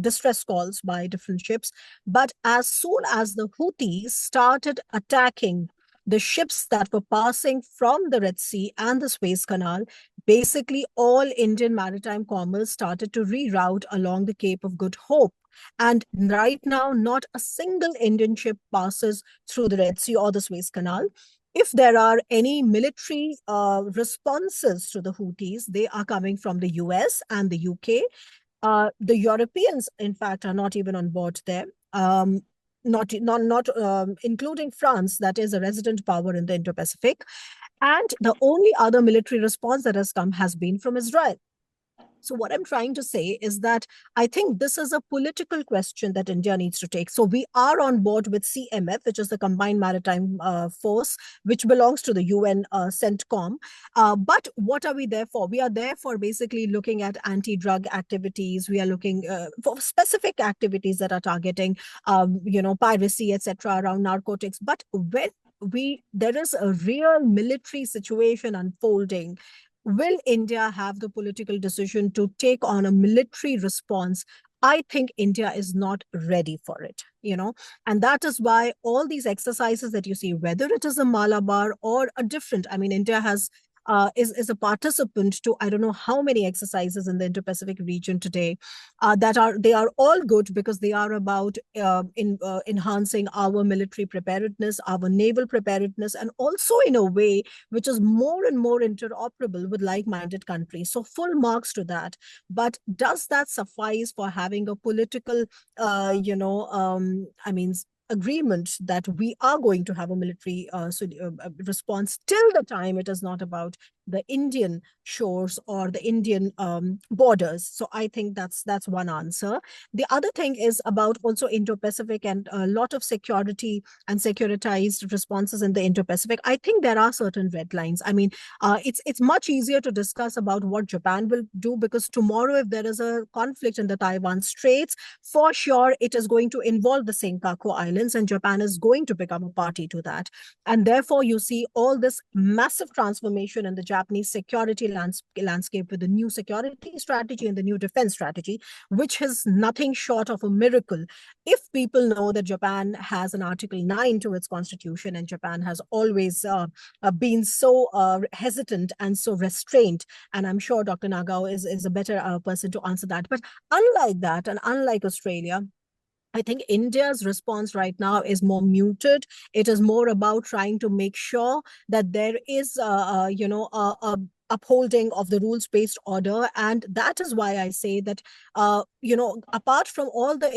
distress calls by different ships. But as soon as the Houthis started attacking the ships that were passing from the Red Sea and the Suez Canal, basically all Indian maritime commerce started to reroute along the Cape of Good Hope. And right now, not a single Indian ship passes through the Red Sea or the Suez Canal. If there are any military responses to the Houthis, they are coming from the US and the UK. The Europeans, in fact, are not even on board there. Not including France, that is a resident power in the Indo-Pacific. And the only other military response that has come has been from Israel. So what I'm trying to say is that I think this is a political question that India needs to take. So we are on board with CMF, which is the Combined Maritime Force, which belongs to the UN CENTCOM. But what are we there for? We are there for basically looking at anti-drug activities. We are looking for specific activities that are targeting, piracy, etc., around narcotics. But when there is a real military situation unfolding, will India have the political decision to take on a military response? I think India is not ready for it, and that is why all these exercises that you see, whether it is a Malabar or a different, India has is a participant to I don't know how many exercises in the Indo-Pacific region today they are all good, because they are about enhancing our military preparedness, our naval preparedness, and also in a way which is more and more interoperable with like-minded countries. So full marks to that. But does that suffice for having a political agreement that we are going to have a military response? Till the time it is not about the Indian shores or the Indian borders. So I think that's one answer. The other thing is about also Indo-Pacific and a lot of security and securitized responses in the Indo-Pacific. I think there are certain red lines. It's much easier to discuss about what Japan will do, because tomorrow if there is a conflict in the Taiwan Straits, for sure it is going to involve the Senkaku Islands, and Japan is going to become a party to that. And therefore you see all this massive transformation in the Japanese security landscape with the new security strategy and the new defense strategy, which is nothing short of a miracle. If people know that Japan has an Article 9 to its constitution, and Japan has always been so hesitant and so restrained, and I'm sure Dr. Nagao is a better person to answer that. But unlike that, and unlike Australia, I think India's response right now is more muted. It is more about trying to make sure that there is, upholding of the rules-based order. And that is why I say that, apart from all the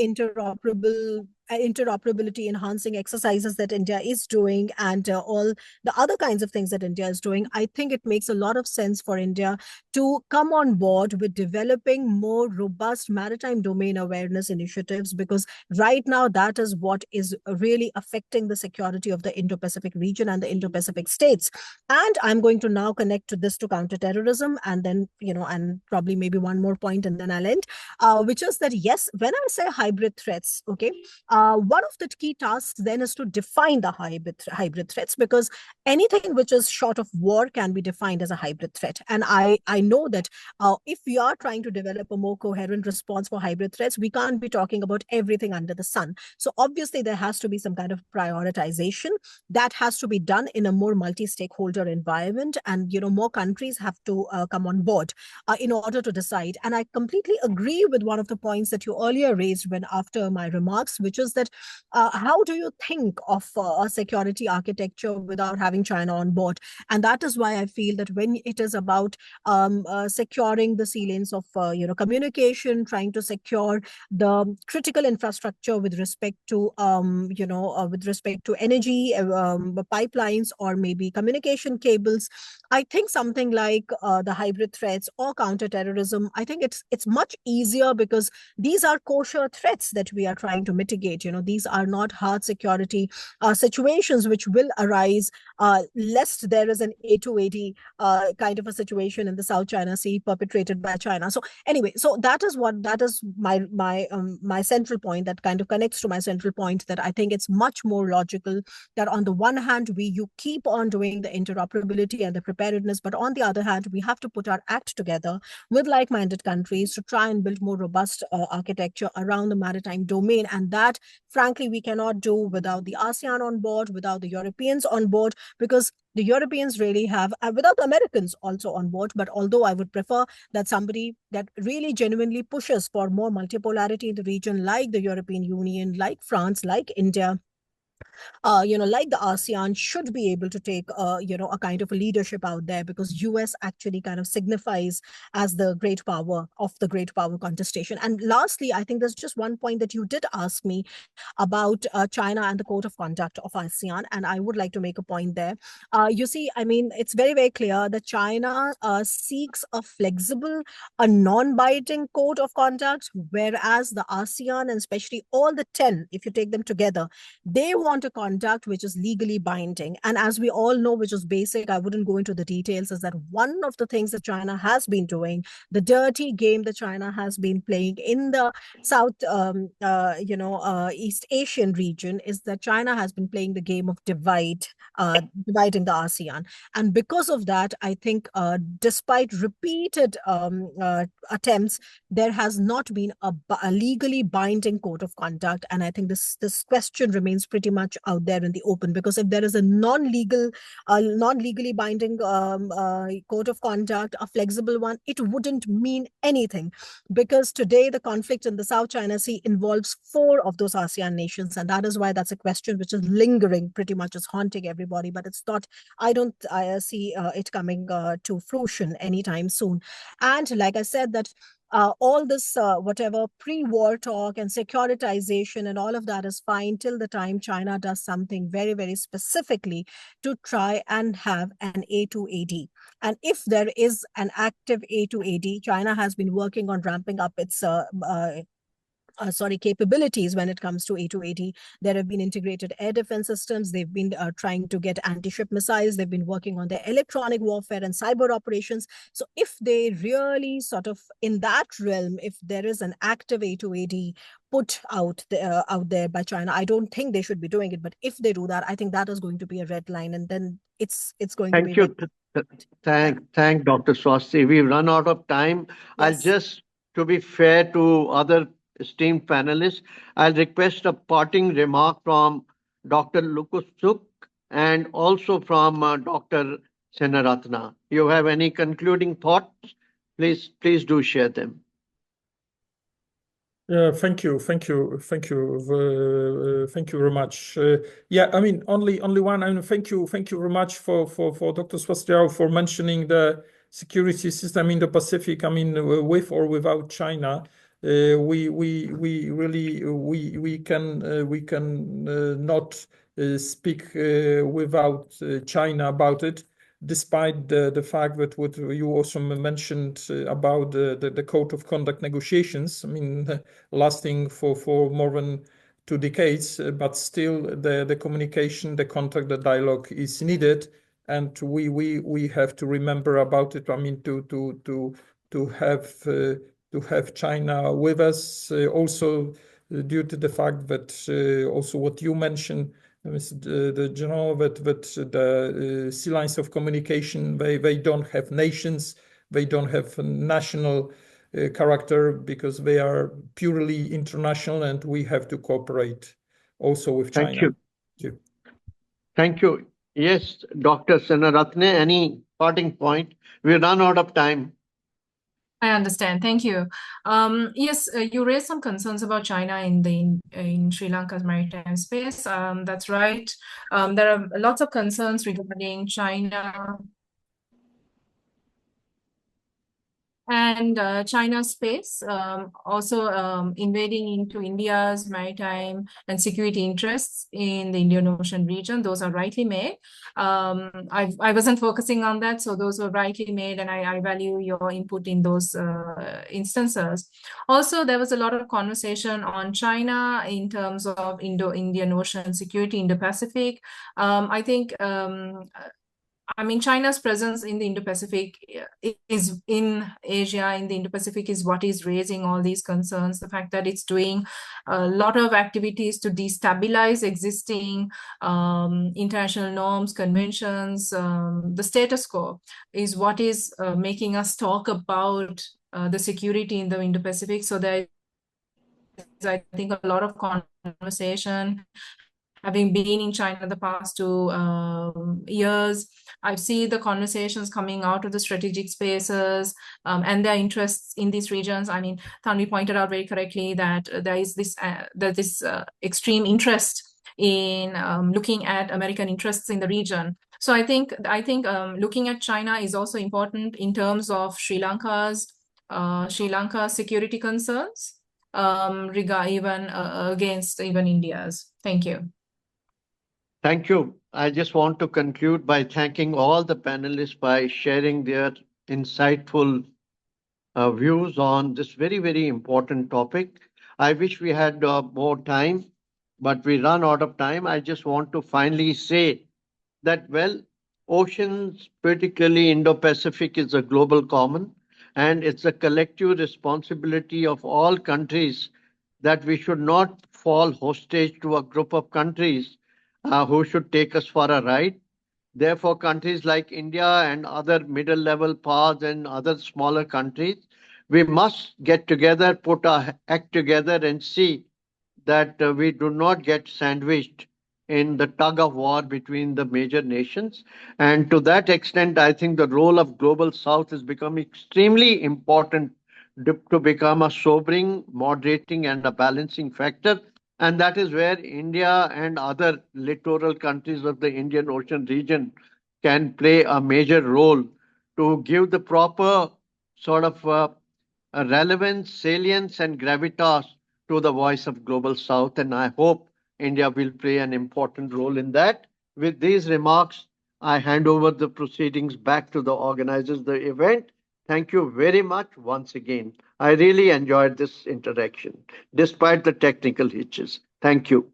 interoperability enhancing exercises that India is doing, and all the other kinds of things that India is doing, I think it makes a lot of sense for India to come on board with developing more robust maritime domain awareness initiatives, because right now that is what is really affecting the security of the Indo-Pacific region and the Indo-Pacific states. And I'm going to now connect to this to counterterrorism, and then, and probably maybe one more point and then I'll end, which is that, yes, when I say hybrid threats, okay, one of the key tasks then is to define the hybrid threats, because anything which is short of war can be defined as a hybrid threat. And I know that if we are trying to develop a more coherent response for hybrid threats, we can't be talking about everything under the sun. So obviously there has to be some kind of prioritization that has to be done in a more multi-stakeholder environment, and more countries have to come on board in order to decide. And I completely agree with one of the points that you earlier raised when after my remarks, which is that how do you think of a security architecture without having China on board? And that is why I feel that when it is about securing the sea lanes of communication, trying to secure the critical infrastructure with respect to energy pipelines or maybe communication cables, I think something like the hybrid threats or counterterrorism, I think it's much easier, because these are kosher threats that we are trying to mitigate. These are not hard security situations which will arise lest there is an A280 kind of a situation in the South China Sea perpetrated by China. So anyway, so that is my central point, that kind of connects to my central point, that I think it's much more logical that on the one hand, you keep on doing the interoperability and the preparedness, but on the other hand, we have to put our act together with like-minded countries to try and build more robust architecture around the maritime domain. And that, frankly, we cannot do without the ASEAN on board, without the Europeans on board, because the Europeans really have, without the Americans also on board. But although I would prefer that somebody that really genuinely pushes for more multipolarity in the region, like the European Union, like France, like India, like the ASEAN, should be able to take, a kind of a leadership out there, because US actually kind of signifies as the great power of the great power contestation. And lastly, I think there's just one point that you did ask me about China and the code of conduct of ASEAN, and I would like to make a point there. You see, I mean, it's very, very clear that China seeks a flexible, a non-binding code of conduct, whereas the ASEAN, and especially all the 10, if you take them together, they want a conduct which is legally binding. And as we all know, which is basic, I wouldn't go into the details, is that one of the things that China has been doing, the dirty game that China has been playing in the South, East Asian region, is that China has been playing the game of dividing the ASEAN. And because of that, I think despite repeated attempts, there has not been a legally binding code of conduct. And I think this question remains pretty much out there in the open, because if there is a non-legally binding code of conduct, a flexible one, it wouldn't mean anything, because today the conflict in the South China Sea involves 4 of those ASEAN nations, and that is why that's a question which is lingering, pretty much is haunting everybody. But it's not, I don't see it coming to fruition anytime soon. And like I said, that all this whatever pre-war talk and securitization and all of that is fine till the time China does something very, very specifically to try and have an A2AD. And if there is an active A2AD, China has been working on ramping up its capabilities when it comes to A2AD. There have been integrated air defense systems. They've been trying to get anti-ship missiles. They've been working on their electronic warfare and cyber operations. So if they really sort of, in that realm, if there is an active A2AD put out there by China, I don't think they should be doing it. But if they do that, I think that is going to be a red line, and then it's going to be. Thank you. Thank Dr. Swasti. We've run out of time. Yes. I'll just, to be fair to other esteemed panelists, I'll request a parting remark from Dr. Łukaszuk and also from Dr. Senaratne. You have any concluding thoughts? Please do share them. Thank you very much. Yeah, I mean, only one. I mean, thank you very much for Dr. Swasti for mentioning the security system in the Pacific. I mean, with or without China, we can not speak without China about it. Despite the fact that what you also mentioned about the code of conduct negotiations, I mean, lasting for more than 2 decades, but still the communication, the contact, the dialogue is needed, and we have to remember about it. I mean, to have China with us. Also, due to the fact that also what you mentioned, the general, that the sea lines of communication, they don't have nations, they don't have a national character, because they are purely international, and we have to cooperate also with China. Thank you. Thank you. Thank you. Yes, Dr. Senaratne, any parting point? We run out of time. I understand. Thank you. Yes, you raised some concerns about China in Sri Lanka's maritime space. That's right. There are lots of concerns regarding China and China's space, also invading into India's maritime and security interests in the Indian Ocean region. Those are rightly made. I wasn't focusing on that, so those were rightly made, and I value your input in those instances. Also, there was a lot of conversation on China in terms of Indo-Indian Ocean security, Indo-Pacific. I think I mean, China's presence in the Indo-Pacific is in Asia, in the Indo-Pacific, is what is raising all these concerns. The fact that it's doing a lot of activities to destabilize existing international norms, conventions, the status quo is what is making us talk about the security in the Indo-Pacific. So there is, I think, a lot of conversation. Having been in China the past 2 years, I see the conversations coming out of the strategic spaces and their interests in these regions. I mean, Tanvi pointed out very correctly that there is this extreme interest in looking at American interests in the region. So I think looking at China is also important in terms of Sri Lanka's security concerns, against even India's. Thank you. Thank you. I just want to conclude by thanking all the panelists by sharing their insightful views on this very, very important topic. I wish we had more time, but we run out of time. I just want to finally say that, well, oceans, particularly Indo-Pacific, is a global common, and it's a collective responsibility of all countries that we should not fall hostage to a group of countries who should take us for a ride. Therefore, countries like India and other middle-level powers and other smaller countries, we must get together, put our act together, and see that we do not get sandwiched in the tug of war between the major nations. And to that extent, I think the role of Global South has become extremely important to become a sobering, moderating, and a balancing factor. And that is where India and other littoral countries of the Indian Ocean region can play a major role to give the proper sort of relevance, salience, and gravitas to the voice of Global South. And I hope India will play an important role in that. With these remarks, I hand over the proceedings back to the organizers of the event. Thank you very much once again. I really enjoyed this interaction, despite the technical hitches. Thank you.